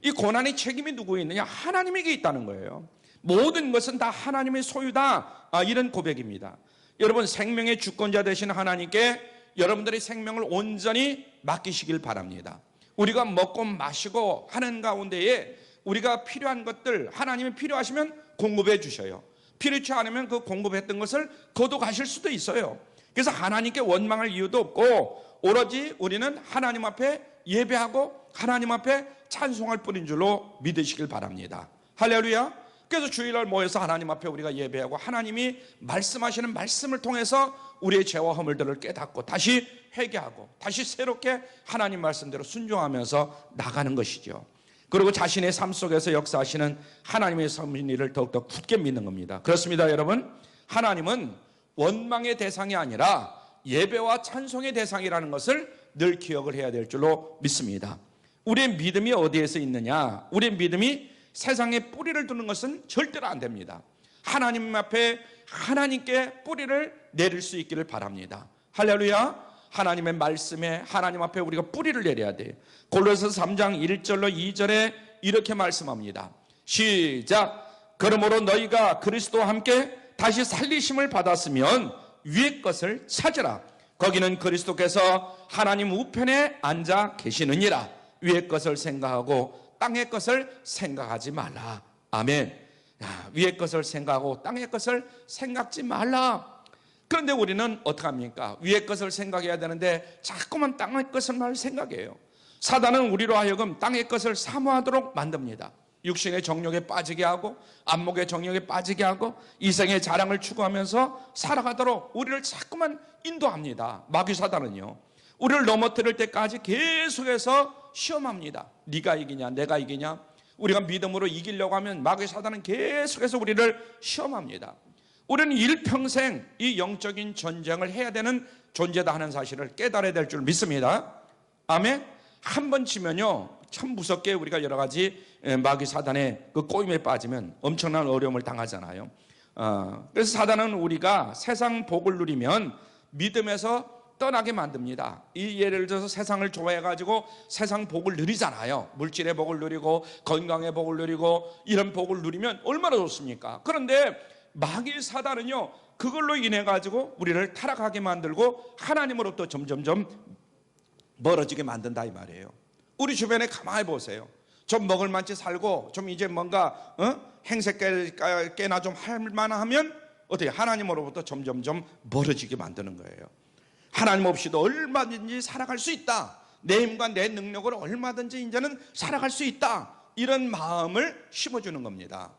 이 고난의 책임이 누구에 있느냐? 하나님에게 있다는 거예요. 모든 것은 다 하나님의 소유다, 이런 고백입니다. 여러분, 생명의 주권자 되신 하나님께 여러분들의 생명을 온전히 맡기시길 바랍니다. 우리가 먹고 마시고 하는 가운데에 우리가 필요한 것들 하나님이 필요하시면 공급해 주셔요. 필요치 않으면 그 공급했던 것을 거둬 가실 수도 있어요. 그래서 하나님께 원망할 이유도 없고 오로지 우리는 하나님 앞에 예배하고 하나님 앞에 찬송할 뿐인 줄로 믿으시길 바랍니다. 할렐루야. 그래서 주일날 모여서 하나님 앞에 우리가 예배하고 하나님이 말씀하시는 말씀을 통해서 우리의 죄와 허물들을 깨닫고 다시 회개하고 다시 새롭게 하나님 말씀대로 순종하면서 나가는 것이죠. 그리고 자신의 삶 속에서 역사하시는 하나님의 섭리를 더욱더 굳게 믿는 겁니다. 그렇습니다, 여러분. 하나님은 원망의 대상이 아니라 예배와 찬송의 대상이라는 것을 늘 기억을 해야 될 줄로 믿습니다. 우리의 믿음이 어디에서 있느냐? 우리의 믿음이 세상에 뿌리를 두는 것은 절대로 안 됩니다. 하나님 앞에 하나님께 뿌리를 내릴 수 있기를 바랍니다. 할렐루야. 하나님의 말씀에 하나님 앞에 우리가 뿌리를 내려야 돼요. 골로새서 3장 1절로 2절에 이렇게 말씀합니다. 시작. 그러므로 너희가 그리스도와 함께 다시 살리심을 받았으면 위의 것을 찾으라. 거기는 그리스도께서 하나님 우편에 앉아 계시느니라. 위의 것을 생각하고 땅의 것을 생각하지 말라. 아멘. 위의 것을 생각하고 땅의 것을 생각지 말라. 그런데 우리는 어떡합니까? 위의 것을 생각해야 되는데 자꾸만 땅의 것을만 생각해요. 사단은 우리로 하여금 땅의 것을 사모하도록 만듭니다. 육신의 정욕에 빠지게 하고 안목의 정욕에 빠지게 하고 이생의 자랑을 추구하면서 살아가도록 우리를 자꾸만 인도합니다. 마귀 사단은요, 우리를 넘어뜨릴 때까지 계속해서 시험합니다. 네가 이기냐 내가 이기냐. 우리가 믿음으로 이기려고 하면 마귀 사단은 계속해서 우리를 시험합니다. 우리는 일평생 이 영적인 전쟁을 해야 되는 존재다 하는 사실을 깨달아야 될 줄 믿습니다. 아멘. 한 번 치면요 참 무섭게 우리가 여러 가지 마귀 사단의 그 꼬임에 빠지면 엄청난 어려움을 당하잖아요. 그래서 사단은 우리가 세상 복을 누리면 믿음에서 떠나게 만듭니다. 이 예를 들어서 세상을 좋아해가지고 세상 복을 누리잖아요. 물질의 복을 누리고 건강의 복을 누리고 이런 복을 누리면 얼마나 좋습니까? 그런데 마귀 사단은요 그걸로 인해 가지고 우리를 타락하게 만들고 하나님으로부터 점점점 멀어지게 만든다 이 말이에요. 우리 주변에 가만히 보세요. 좀 먹을 만치 살고 좀 이제 뭔가 행세 깨나 좀 할 만하면 어떻게 하나님으로부터 점점점 멀어지게 만드는 거예요. 하나님 없이도 얼마든지 살아갈 수 있다. 내 힘과 내 능력으로 얼마든지 이제는 살아갈 수 있다. 이런 마음을 심어주는 겁니다.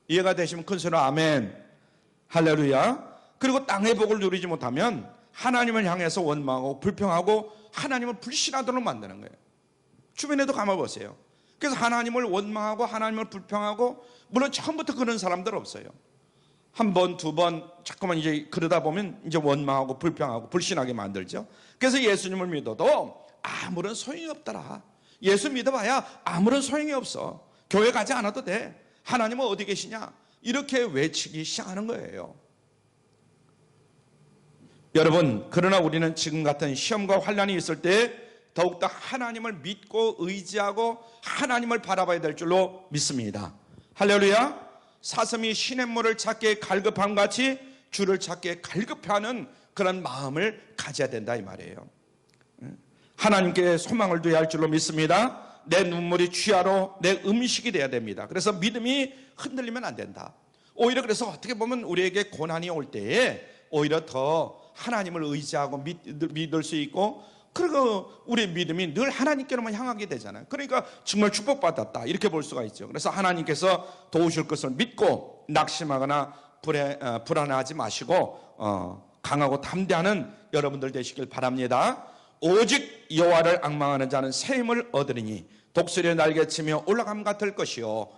이해가 되시면 큰 소리로 아멘. 할렐루야. 그리고 땅의 복을 누리지 못하면 하나님을 향해서 원망하고 불평하고 하나님을 불신하도록 만드는 거예요. 주변에도 가만 보세요. 그래서 하나님을 원망하고 하나님을 불평하고, 물론 처음부터 그런 사람들 없어요. 한 번, 두 번 자꾸만 이제 그러다 보면 이제 원망하고 불평하고 불신하게 만들죠. 그래서 예수님을 믿어도 아무런 소용이 없더라. 예수 믿어봐야 아무런 소용이 없어. 교회 가지 않아도 돼. 하나님은 어디 계시냐? 이렇게 외치기 시작하는 거예요. 여러분, 그러나 우리는 지금 같은 시험과 환난이 있을 때 더욱더 하나님을 믿고 의지하고 하나님을 바라봐야 될 줄로 믿습니다. 할렐루야. 사슴이 시냇물을 찾기에 갈급함 같이 주를 찾기에 갈급해하는 그런 마음을 가져야 된다 이 말이에요. 하나님께 소망을 둬야 할 줄로 믿습니다. 내 눈물이 취하로 내 음식이 돼야 됩니다. 그래서 믿음이 흔들리면 안 된다. 오히려 그래서 어떻게 보면 우리에게 고난이 올 때에 오히려 더 하나님을 의지하고 믿을 수 있고, 그리고 우리의 믿음이 늘 하나님께로만 향하게 되잖아요. 그러니까 정말 축복받았다 이렇게 볼 수가 있죠. 그래서 하나님께서 도우실 것을 믿고 낙심하거나 불안해하지 마시고 강하고 담대하는 여러분들 되시길 바랍니다. 오직 여호와를 앙망하는 자는 새 힘을 얻으리니 독수리의 날개치며 올라감 같을 것이요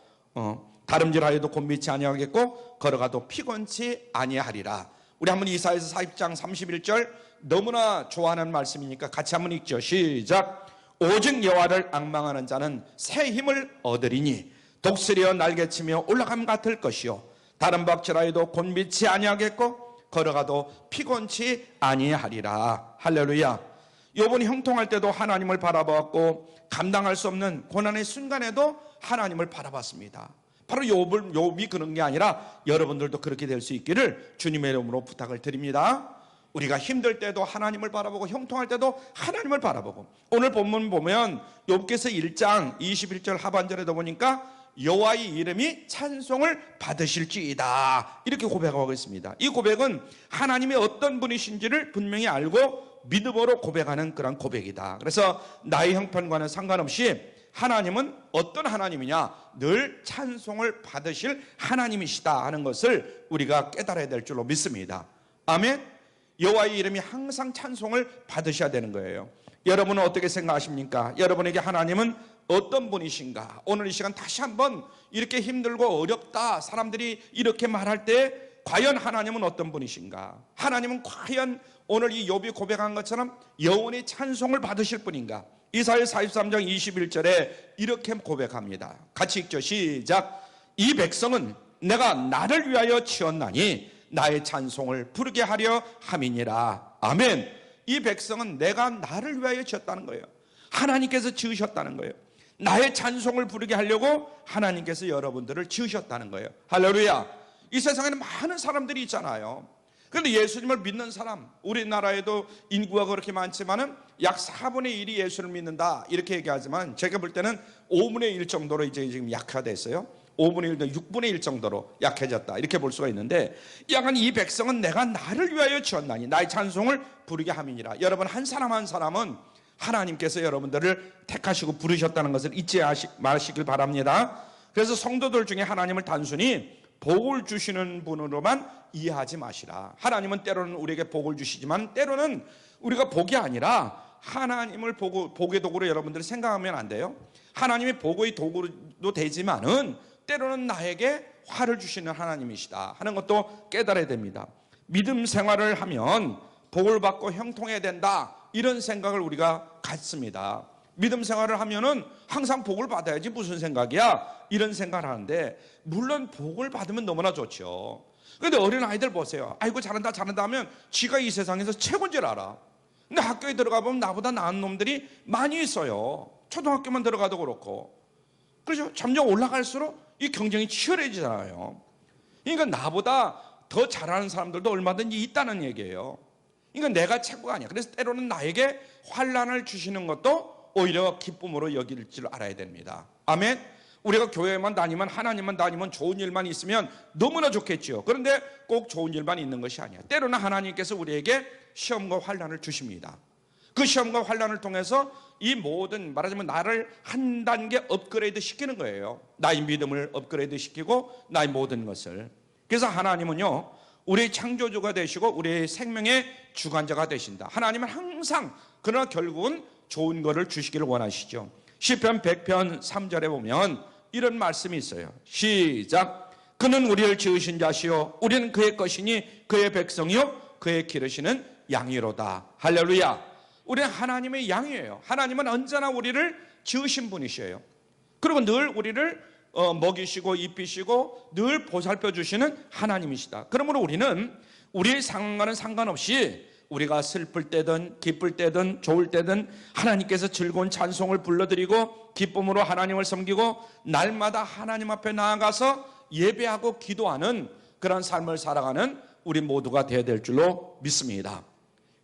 다름질하여도 곤비치 아니하겠고 걸어가도 피곤치 아니하리라. 우리 한번 이사야서 40장 31절 너무나 좋아하는 말씀이니까 같이 한번 읽죠. 시작. 오직 여호와를 앙망하는 자는 새 힘을 얻으리니 독수리여 날개치며 올라감 같을 것이요 다름박질하여도 곤비치 아니하겠고 걸어가도 피곤치 아니하리라. 할렐루야. 욥은 형통할 때도 하나님을 바라보았고 감당할 수 없는 고난의 순간에도 하나님을 바라봤습니다. 바로 욥이 그런 게 아니라 여러분들도 그렇게 될 수 있기를 주님의 이름으로 부탁을 드립니다. 우리가 힘들 때도 하나님을 바라보고 형통할 때도 하나님을 바라보고, 오늘 본문 보면 욥기서 1장 21절 하반절에도 보니까 여호와의 이름이 찬송을 받으실지이다 이렇게 고백하고 있습니다. 이 고백은 하나님이 어떤 분이신지를 분명히 알고 믿음으로 고백하는 그런 고백이다. 그래서 나의 형편과는 상관없이 하나님은 어떤 하나님이냐, 늘 찬송을 받으실 하나님이시다 하는 것을 우리가 깨달아야 될 줄로 믿습니다. 아멘. 여호와의 이름이 항상 찬송을 받으셔야 되는 거예요. 여러분은 어떻게 생각하십니까? 여러분에게 하나님은 어떤 분이신가? 오늘 이 시간 다시 한번 이렇게 힘들고 어렵다 사람들이 이렇게 말할 때 과연 하나님은 어떤 분이신가? 하나님은 과연 오늘 이 욥이 고백한 것처럼 영원히 찬송을 받으실 분인가? 이사야 43장 21절에 이렇게 고백합니다. 같이 읽죠. 시작. 이 백성은 내가 나를 위하여 지었나니 나의 찬송을 부르게 하려 함이니라. 아멘. 이 백성은 내가 나를 위하여 지었다는 거예요. 하나님께서 지으셨다는 거예요. 나의 찬송을 부르게 하려고 하나님께서 여러분들을 지으셨다는 거예요. 할렐루야. 이 세상에는 많은 사람들이 있잖아요. 그런데 예수님을 믿는 사람, 우리나라에도 인구가 그렇게 많지만은 약 4분의 1이 예수를 믿는다 이렇게 얘기하지만 제가 볼 때는 5분의 1 정도로 이제 지금 약화됐어요. 5분의 1도 6분의 1 정도로 약해졌다 이렇게 볼 수가 있는데, 약간 이 백성은 내가 나를 위하여 지었나니 나의 찬송을 부르게 함이니라. 여러분 한 사람 한 사람은 하나님께서 여러분들을 택하시고 부르셨다는 것을 잊지 마시길 바랍니다. 그래서 성도들 중에 하나님을 단순히 복을 주시는 분으로만 이해하지 마시라. 하나님은 때로는 우리에게 복을 주시지만 때로는 우리가 복이 아니라 하나님을 복의 도구로 여러분들이 생각하면 안 돼요. 하나님이 복의 도구도 되지만은 때로는 나에게 화를 주시는 하나님이시다 하는 것도 깨달아야 됩니다. 믿음 생활을 하면 복을 받고 형통해야 된다 이런 생각을 우리가 갖습니다. 믿음 생활을 하면은 항상 복을 받아야지 무슨 생각이야 이런 생각을 하는데, 물론 복을 받으면 너무나 좋죠. 그런데 어린 아이들 보세요. 아이고 잘한다 잘한다 하면 지가 이 세상에서 최고인 줄 알아. 근데 학교에 들어가 보면 나보다 나은 놈들이 많이 있어요. 초등학교만 들어가도 그렇고. 그렇죠. 점점 올라갈수록 이 경쟁이 치열해지잖아요. 그러니까 나보다 더 잘하는 사람들도 얼마든지 있다는 얘기예요. 그러니까 내가 최고가 아니야. 그래서 때로는 나에게 환난을 주시는 것도 오히려 기쁨으로 여길 줄 알아야 됩니다. 아멘. 우리가 교회만 다니면, 하나님만 다니면, 좋은 일만 있으면 너무나 좋겠죠. 그런데 꼭 좋은 일만 있는 것이 아니야. 때로는 하나님께서 우리에게 시험과 환난을 주십니다. 그 시험과 환난을 통해서 이 모든, 말하자면 나를 한 단계 업그레이드 시키는 거예요. 나의 믿음을 업그레이드 시키고 나의 모든 것을. 그래서 하나님은요, 우리의 창조주가 되시고 우리의 생명의 주관자가 되신다. 하나님은 항상, 그러나 결국은 좋은 것을 주시기를 원하시죠. 시편 100편 3절에 보면 이런 말씀이 있어요. 시작. 그는 우리를 지으신 자시요 우리는 그의 것이니 그의 백성이요 그의 기르시는 양이로다. 할렐루야. 우리는 하나님의 양이에요. 하나님은 언제나 우리를 지으신 분이셔요. 그리고 늘 우리를 먹이시고 입히시고 늘 보살펴 주시는 하나님이시다. 그러므로 우리는 우리의 상황과는 상관없이 우리가 슬플 때든 기쁠 때든 좋을 때든 하나님께서 즐거운 찬송을 불러드리고 기쁨으로 하나님을 섬기고 날마다 하나님 앞에 나아가서 예배하고 기도하는 그런 삶을 살아가는 우리 모두가 되어야 될 줄로 믿습니다.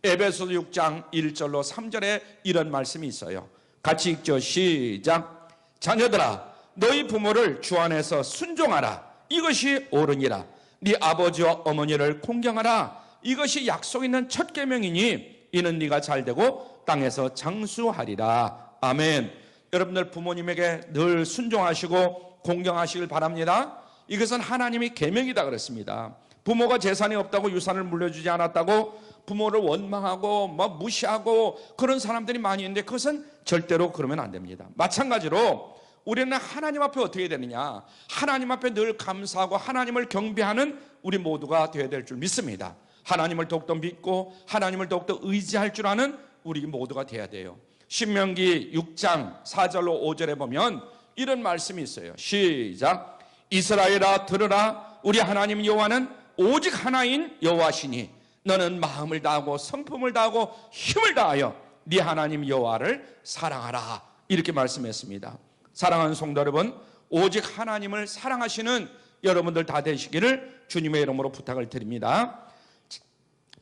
에베소서 6장 1절로 3절에 이런 말씀이 있어요. 같이 읽죠. 시작. 자녀들아 너희 부모를 주 안에서 순종하라. 이것이 옳으니라. 네 아버지와 어머니를 공경하라. 이것이 약속 있는 첫 계명이니 이는 네가 잘되고 땅에서 장수하리라. 아멘. 여러분들 부모님에게 늘 순종하시고 공경하시길 바랍니다. 이것은 하나님의 계명이다 그랬습니다. 부모가 재산이 없다고 유산을 물려주지 않았다고 부모를 원망하고 무시하고 그런 사람들이 많이 있는데 그것은 절대로 그러면 안 됩니다. 마찬가지로 우리는 하나님 앞에 어떻게 되느냐, 하나님 앞에 늘 감사하고 하나님을 경배하는 우리 모두가 되어야 될 줄 믿습니다. 하나님을 더욱더 믿고 하나님을 더욱더 의지할 줄 아는 우리 모두가 되어야 돼요. 신명기 6장 4절로 5절에 보면 이런 말씀이 있어요. 시작. 이스라엘아 들으라. 우리 하나님 여호와는 오직 하나인 여호와시니 너는 마음을 다하고 성품을 다하고 힘을 다하여 네 하나님 여호와를 사랑하라. 이렇게 말씀했습니다. 사랑하는 성도 여러분, 오직 하나님을 사랑하시는 여러분들 다 되시기를 주님의 이름으로 부탁을 드립니다.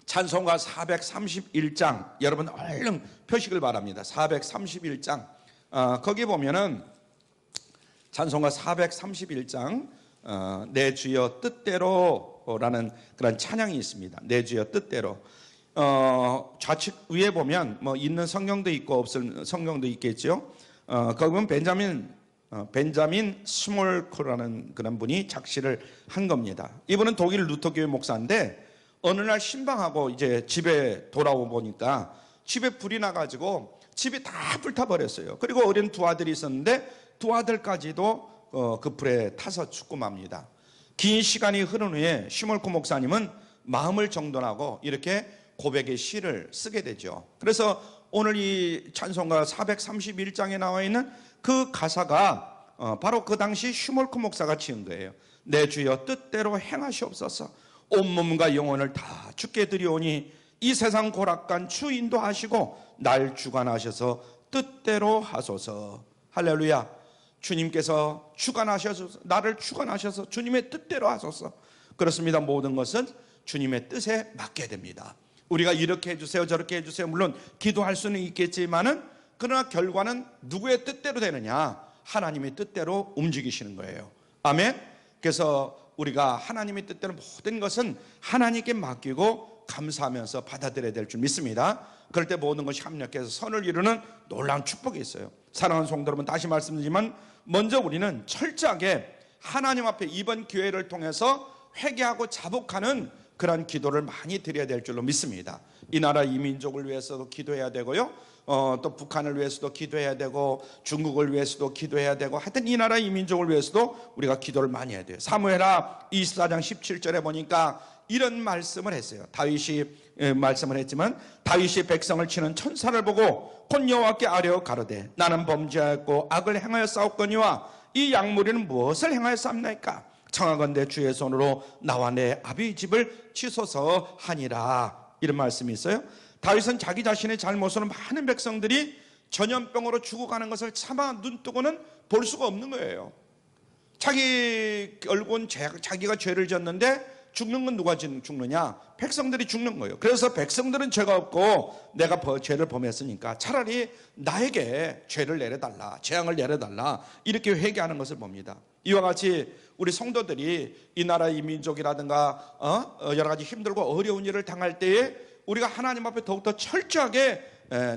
찬송가 431장 여러분 얼른 표식을 바랍니다. 431장 거기 보면은 찬송가 431장 내 주여 뜻대로라는 그런 찬양이 있습니다. 내 주여 뜻대로. 좌측 위에 보면 있는 성경도 있고 없을 성경도 있겠죠. 거기 보면 벤자민 스몰코라는 그런 분이 작시를 한 겁니다. 이분은 독일 루터교회 목사인데 어느 날 신방하고 이제 집에 돌아오 보니까 집에 불이 나가지고 집이 다 불타버렸어요. 그리고 어린 두 아들이 있었는데 두 아들까지도 그 불에 타서 죽고 맙니다. 긴 시간이 흐른 후에 시몰코 목사님은 마음을 정돈하고 이렇게 고백의 시를 쓰게 되죠. 그래서 오늘 이 찬송가 431장에 나와 있는 그 가사가 바로 그 당시 시몰코 목사가 지은 거예요. 내 주여 뜻대로 행하시옵소서. 온몸과 영혼을 다 주께 드리오니 이 세상 고락간 주 인도하시고 날 주관하셔서 뜻대로 하소서. 할렐루야. 주님께서 주관하셔서 나를 주관하셔서 주님의 뜻대로 하소서. 그렇습니다. 모든 것은 주님의 뜻에 맡게 됩니다. 우리가 이렇게 해주세요 저렇게 해주세요 물론 기도할 수는 있겠지만은 그러나 결과는 누구의 뜻대로 되느냐, 하나님의 뜻대로 움직이시는 거예요. 아멘. 그래서 우리가 하나님의 뜻대로 모든 것은 하나님께 맡기고 감사하면서 받아들여야 될 줄 믿습니다. 그럴 때 모든 것이 합력해서 선을 이루는 놀라운 축복이 있어요. 사랑하는 성도 여러분, 다시 말씀드리지만 먼저 우리는 철저하게 하나님 앞에 이번 기회를 통해서 회개하고 자복하는 그런 기도를 많이 드려야 될 줄로 믿습니다. 이 나라 이 민족을 위해서도 기도해야 되고요, 또 북한을 위해서도 기도해야 되고 중국을 위해서도 기도해야 되고 하여튼 이 나라 이 민족을 위해서도 우리가 기도를 많이 해야 돼요. 사무엘하 24장 17절에 보니까 이런 말씀을 했어요. 다윗이 말씀을 했지만 다윗이 백성을 치는 천사를 보고 곧 여호와께 아뢰어 가로되 나는 범죄하였고 악을 행하여 싸웠거니와 이 양무리는 무엇을 행하여 싸움나이까? 청하건대 주의 손으로 나와 내 아비 집을 치소서 하니라. 이런 말씀이 있어요. 다윗은 자기 자신의 잘못으로 많은 백성들이 전염병으로 죽어가는 것을 차마 눈뜨고는 볼 수가 없는 거예요. 자기 결국은 자기가 죄를 졌는데 죽는 건 누가 죽느냐? 백성들이 죽는 거예요. 그래서 백성들은 죄가 없고 내가 죄를 범했으니까 차라리 나에게 죄를 내려달라, 재앙을 내려달라, 이렇게 회개하는 것을 봅니다. 이와 같이 우리 성도들이 이 나라 이 민족이라든가 여러 가지 힘들고 어려운 일을 당할 때에 우리가 하나님 앞에 더욱더 철저하게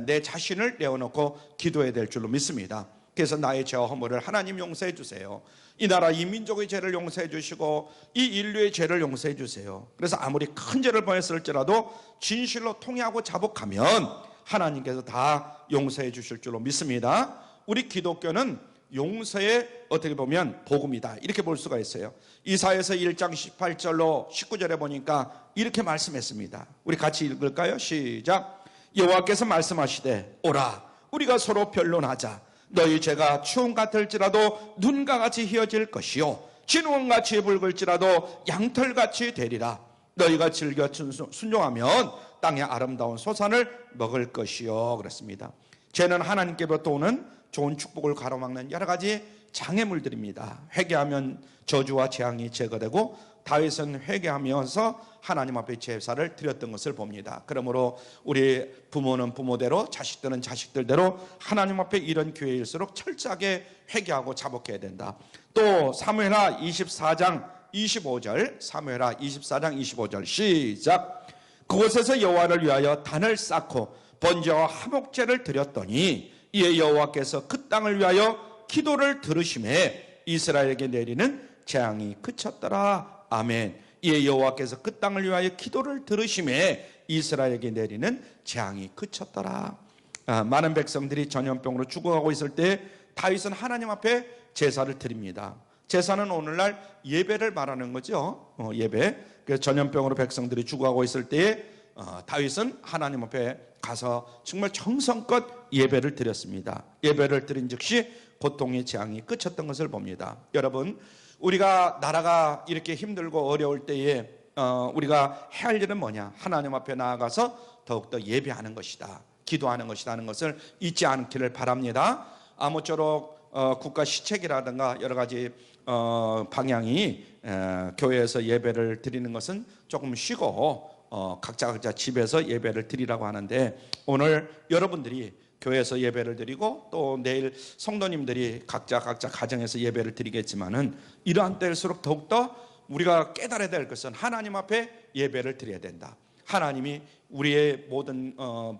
내 자신을 내어놓고 기도해야 될 줄로 믿습니다. 그래서 나의 죄와 허물을 하나님 용서해 주세요. 이 나라 이 민족의 죄를 용서해 주시고 이 인류의 죄를 용서해 주세요. 그래서 아무리 큰 죄를 범했을지라도 진실로 통회하고 자복하면 하나님께서 다 용서해 주실 줄로 믿습니다. 우리 기독교는 용서의 어떻게 보면 복음이다, 이렇게 볼 수가 있어요. 이사야서 1장 18절로 19절에 보니까 이렇게 말씀했습니다. 우리 같이 읽을까요? 시작. 여호와께서 말씀하시되 오라 우리가 서로 변론하자. 너희 죄가 추운 같을지라도 눈과 같이 희어질 것이요 진원같이 붉을지라도 양털같이 되리라. 너희가 즐겨 순종하면 땅의 아름다운 소산을 먹을 것이요. 그랬습니다. 죄는 하나님께로부터 오는 좋은 축복을 가로막는 여러 가지 장애물들입니다. 회개하면 저주와 재앙이 제거되고 다윗은 회개하면서 하나님 앞에 제사를 드렸던 것을 봅니다. 그러므로 우리 부모는 부모대로 자식들은 자식들대로 하나님 앞에 이런 기회일수록 철저하게 회개하고 자복해야 된다. 또 사무엘하 24장 25절, 사무엘하 24장 25절 시작. 그곳에서 여호와를 위하여 단을 쌓고 번제와 화목제를 드렸더니 이에 여호와께서 그 땅을 위하여 기도를 들으심에 이스라엘에게 내리는 재앙이 그쳤더라. 아멘. 이에 여호와께서 그 땅을 위하여 기도를 들으심에 이스라엘에게 내리는 재앙이 그쳤더라. 많은 백성들이 전염병으로 죽어가고 있을 때 다윗은 하나님 앞에 제사를 드립니다. 제사는 오늘날 예배를 말하는 거죠. 예배. 그래서 전염병으로 백성들이 죽어가고 있을 때에 다윗은 하나님 앞에 가서 정말 정성껏 예배를 드렸습니다. 예배를 드린 즉시 고통의 재앙이 그쳤던 것을 봅니다. 여러분, 우리가 나라가 이렇게 힘들고 어려울 때에 우리가 해야 할 일은 뭐냐? 하나님 앞에 나아가서 더욱더 예배하는 것이다, 기도하는 것이다 하는 것을 잊지 않기를 바랍니다. 아무쪼록 국가 시책이라든가 여러 가지 방향이 교회에서 예배를 드리는 것은 조금 쉬고 각자 집에서 예배를 드리라고 하는데, 오늘 여러분들이 교회에서 예배를 드리고 또 내일 성도님들이 각자 가정에서 예배를 드리겠지만은, 이러한 때일수록 더욱더 우리가 깨달아야 될 것은 하나님 앞에 예배를 드려야 된다. 하나님이 우리의 모든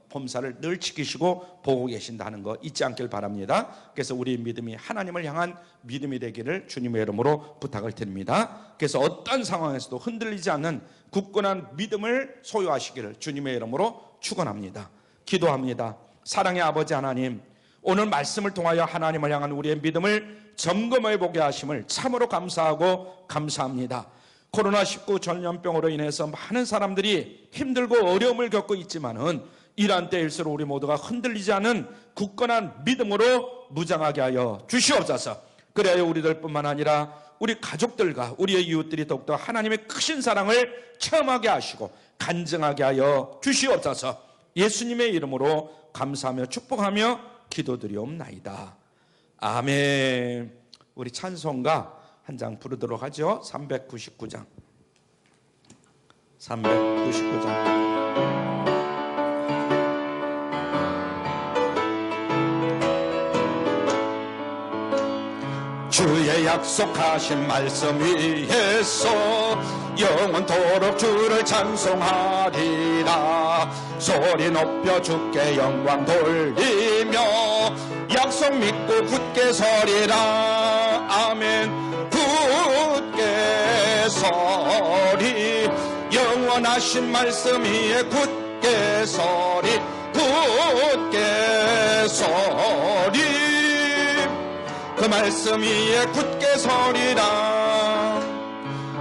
범사를 늘 지키시고 보고 계신다는 거 잊지 않길 바랍니다. 그래서 우리의 믿음이 하나님을 향한 믿음이 되기를 주님의 이름으로 부탁을 드립니다. 그래서 어떤 상황에서도 흔들리지 않는 굳건한 믿음을 소유하시기를 주님의 이름으로 축원합니다. 기도합니다. 사랑의 아버지 하나님, 오늘 말씀을 통하여 하나님을 향한 우리의 믿음을 점검해 보게 하심을 참으로 감사하고 감사합니다. 코로나19 전염병으로 인해서 많은 사람들이 힘들고 어려움을 겪고 있지만은, 이러한 때일수록 우리 모두가 흔들리지 않은 굳건한 믿음으로 무장하게 하여 주시옵소서. 그래야 우리들뿐만 아니라 우리 가족들과 우리의 이웃들이 더욱더 하나님의 크신 사랑을 체험하게 하시고 간증하게 하여 주시옵소서. 예수님의 이름으로 감사하며 축복하며 기도드리옵나이다. 아멘. 우리 찬송가 한 장 부르도록 하죠. 399장. 주의 약속하신 말씀 위에서 영원토록 주를 찬송하리라. 소리 높여 주께 영광 돌리며 약속 믿고 굳게 서리라. 아멘. 굳게 서리, 영원하신 말씀 위에 굳게 서리, 굳게 서리, 그 말씀 위에 굳게 서리라.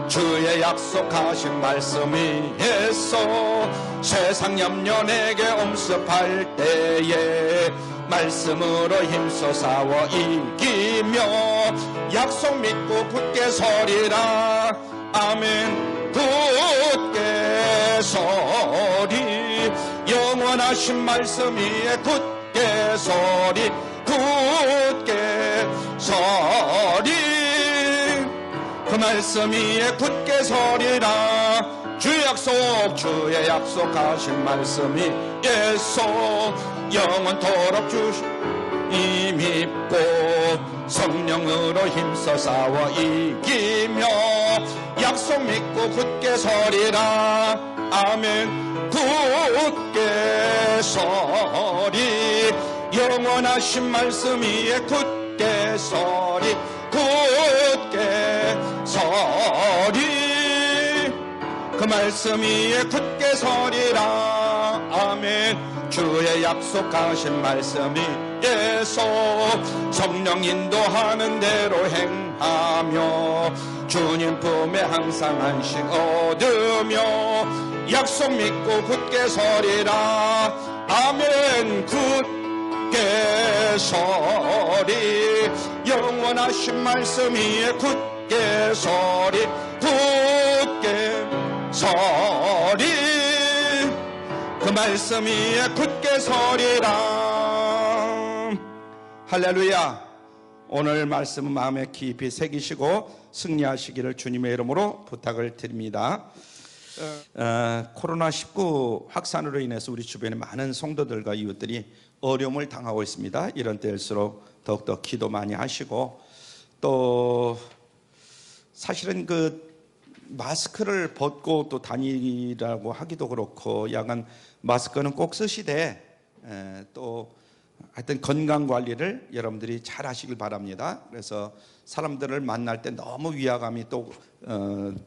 주의 약속하신 말씀 위에서 세상 염려 내게 엄습할 때에 말씀으로 힘써 싸워 이기며 약속 믿고 굳게 서리라. 아멘. 굳게 서리, 영원하신 말씀 위에 굳게 서리, 굳게 서리, 그 말씀 위에 굳게 서리라. 주의 약속, 주의 약속하신 말씀 위에서 영원토록 주시 힘입고 성령으로 힘써 싸워 이기며 약속 믿고 굳게 서리라. 아멘. 굳게 서리, 영원하신 말씀 위에 굳게 서리, 굳게 서리, 그 말씀 위에 굳게 서리라. 아멘. 주의 약속하신 말씀 위에서 성령 인도하는 대로 행하며 주님 품에 항상 안식 얻으며 약속 믿고 굳게 서리라. 아멘. 굳게 서리, 영원하신 말씀 위에 굳게 서리, 굳게 서리, 그 말씀 위에 굳게 서리라. 할렐루야. 오늘 말씀은 마음에 깊이 새기시고 승리하시기를 주님의 이름으로 부탁을 드립니다. 코로나19 확산으로 인해서 우리 주변에 많은 성도들과 이웃들이 어려움을 당하고 있습니다. 이런 때일수록 더욱더 기도 많이 하시고, 또 사실은 마스크를 벗고 또 다니라고 하기도 그렇고, 약간 마스크는 꼭 쓰시되 또 하여튼 건강 관리를 여러분들이 잘 하시길 바랍니다. 그래서 사람들을 만날 때 너무 위화감이 또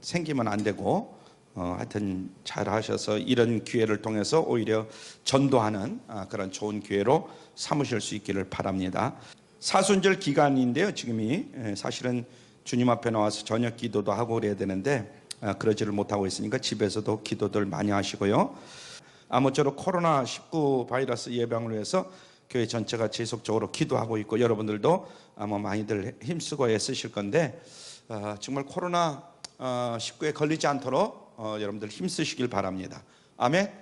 생기면 안 되고 하여튼 잘 하셔서 이런 기회를 통해서 오히려 전도하는 그런 좋은 기회로 삼으실 수 있기를 바랍니다. 사순절 기간인데요. 지금이 사실은 주님 앞에 나와서 저녁 기도도 하고 그래야 되는데 그러지를 못하고 있으니까 집에서도 기도들 많이 하시고요. 아무쪼록 코로나19 바이러스 예방을 위해서 교회 전체가 지속적으로 기도하고 있고 여러분들도 아마 많이들 힘쓰고 애쓰실 건데 정말 코로나19에 걸리지 않도록 여러분들 힘쓰시길 바랍니다. 아멘.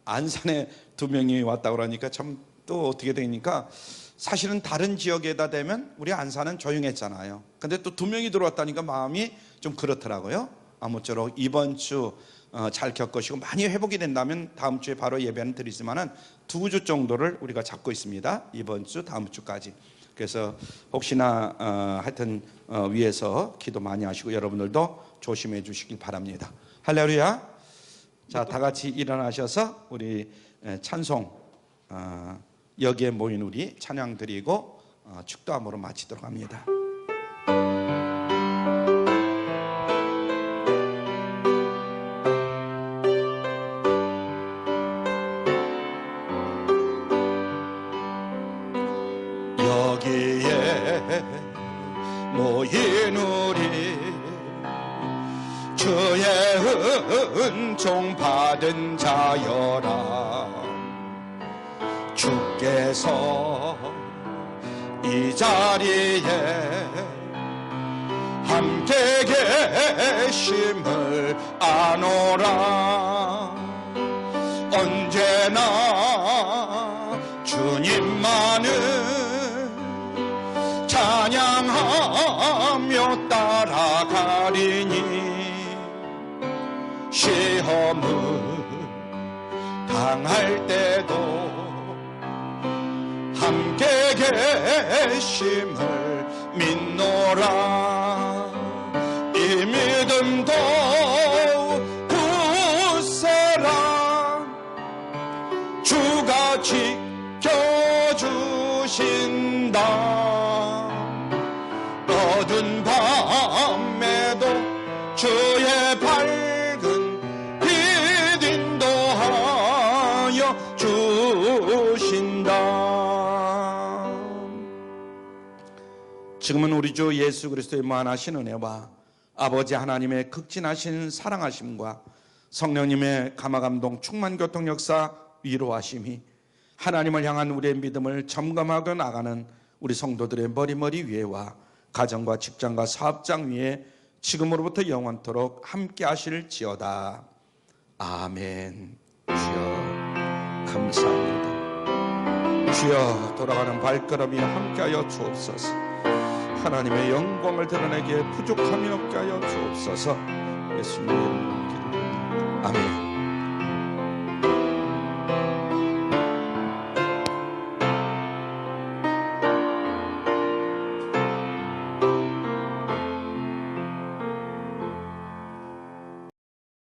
안산에 2명이 왔다 그러니까 참 또 어떻게 되니까 사실은 다른 지역에다 대면 우리 안산은 조용했잖아요. 근데 또 2명이 들어왔다니까 마음이 좀 그렇더라고요. 아무쪼록 이번 주 잘 겪으시고 많이 회복이 된다면 다음 주에 바로 예배는 드리지만은 2주 정도를 우리가 잡고 있습니다. 이번 주 다음 주까지. 그래서 혹시나 하여튼 위에서 기도 많이 하시고 여러분들도 조심해 주시길 바랍니다. 할렐루야. 자, 다 같이 일어나셔서 우리 찬송 여기에 모인 우리 찬양 드리고 축도함으로 마치도록 합니다. 여기에 모인 우리 주의 은총 받은 자여라. 주께서 이 자리에 함께 계심을 아노라. 언제나 주님만을 찬양하며 따라가리니 시험을 당할 때도 함께 계심을 믿노라. 이 믿음도 굳세라. 주가 지켜주신다. 어두운 밤에도 주의 밝은 빛 인도하여 주신다. 지금은 우리 주 예수 그리스도의 무한하신 은혜와 아버지 하나님의 극진하신 사랑하심과 성령님의 감화감동 충만교통 역사 위로하심이 하나님을 향한 우리의 믿음을 점검하고 나가는 우리 성도들의 머리머리 위에와 가정과 직장과 사업장 위에 지금으로부터 영원토록 함께 하실지어다. 아멘. 주여 감사합니다. 주여 돌아가는 발걸음이 함께하여 주옵소서. 하나님의 영광을 드러내기에 부족함이 없게 하여 주옵소서. 예수님의 이름으로 기도합니다. 아멘.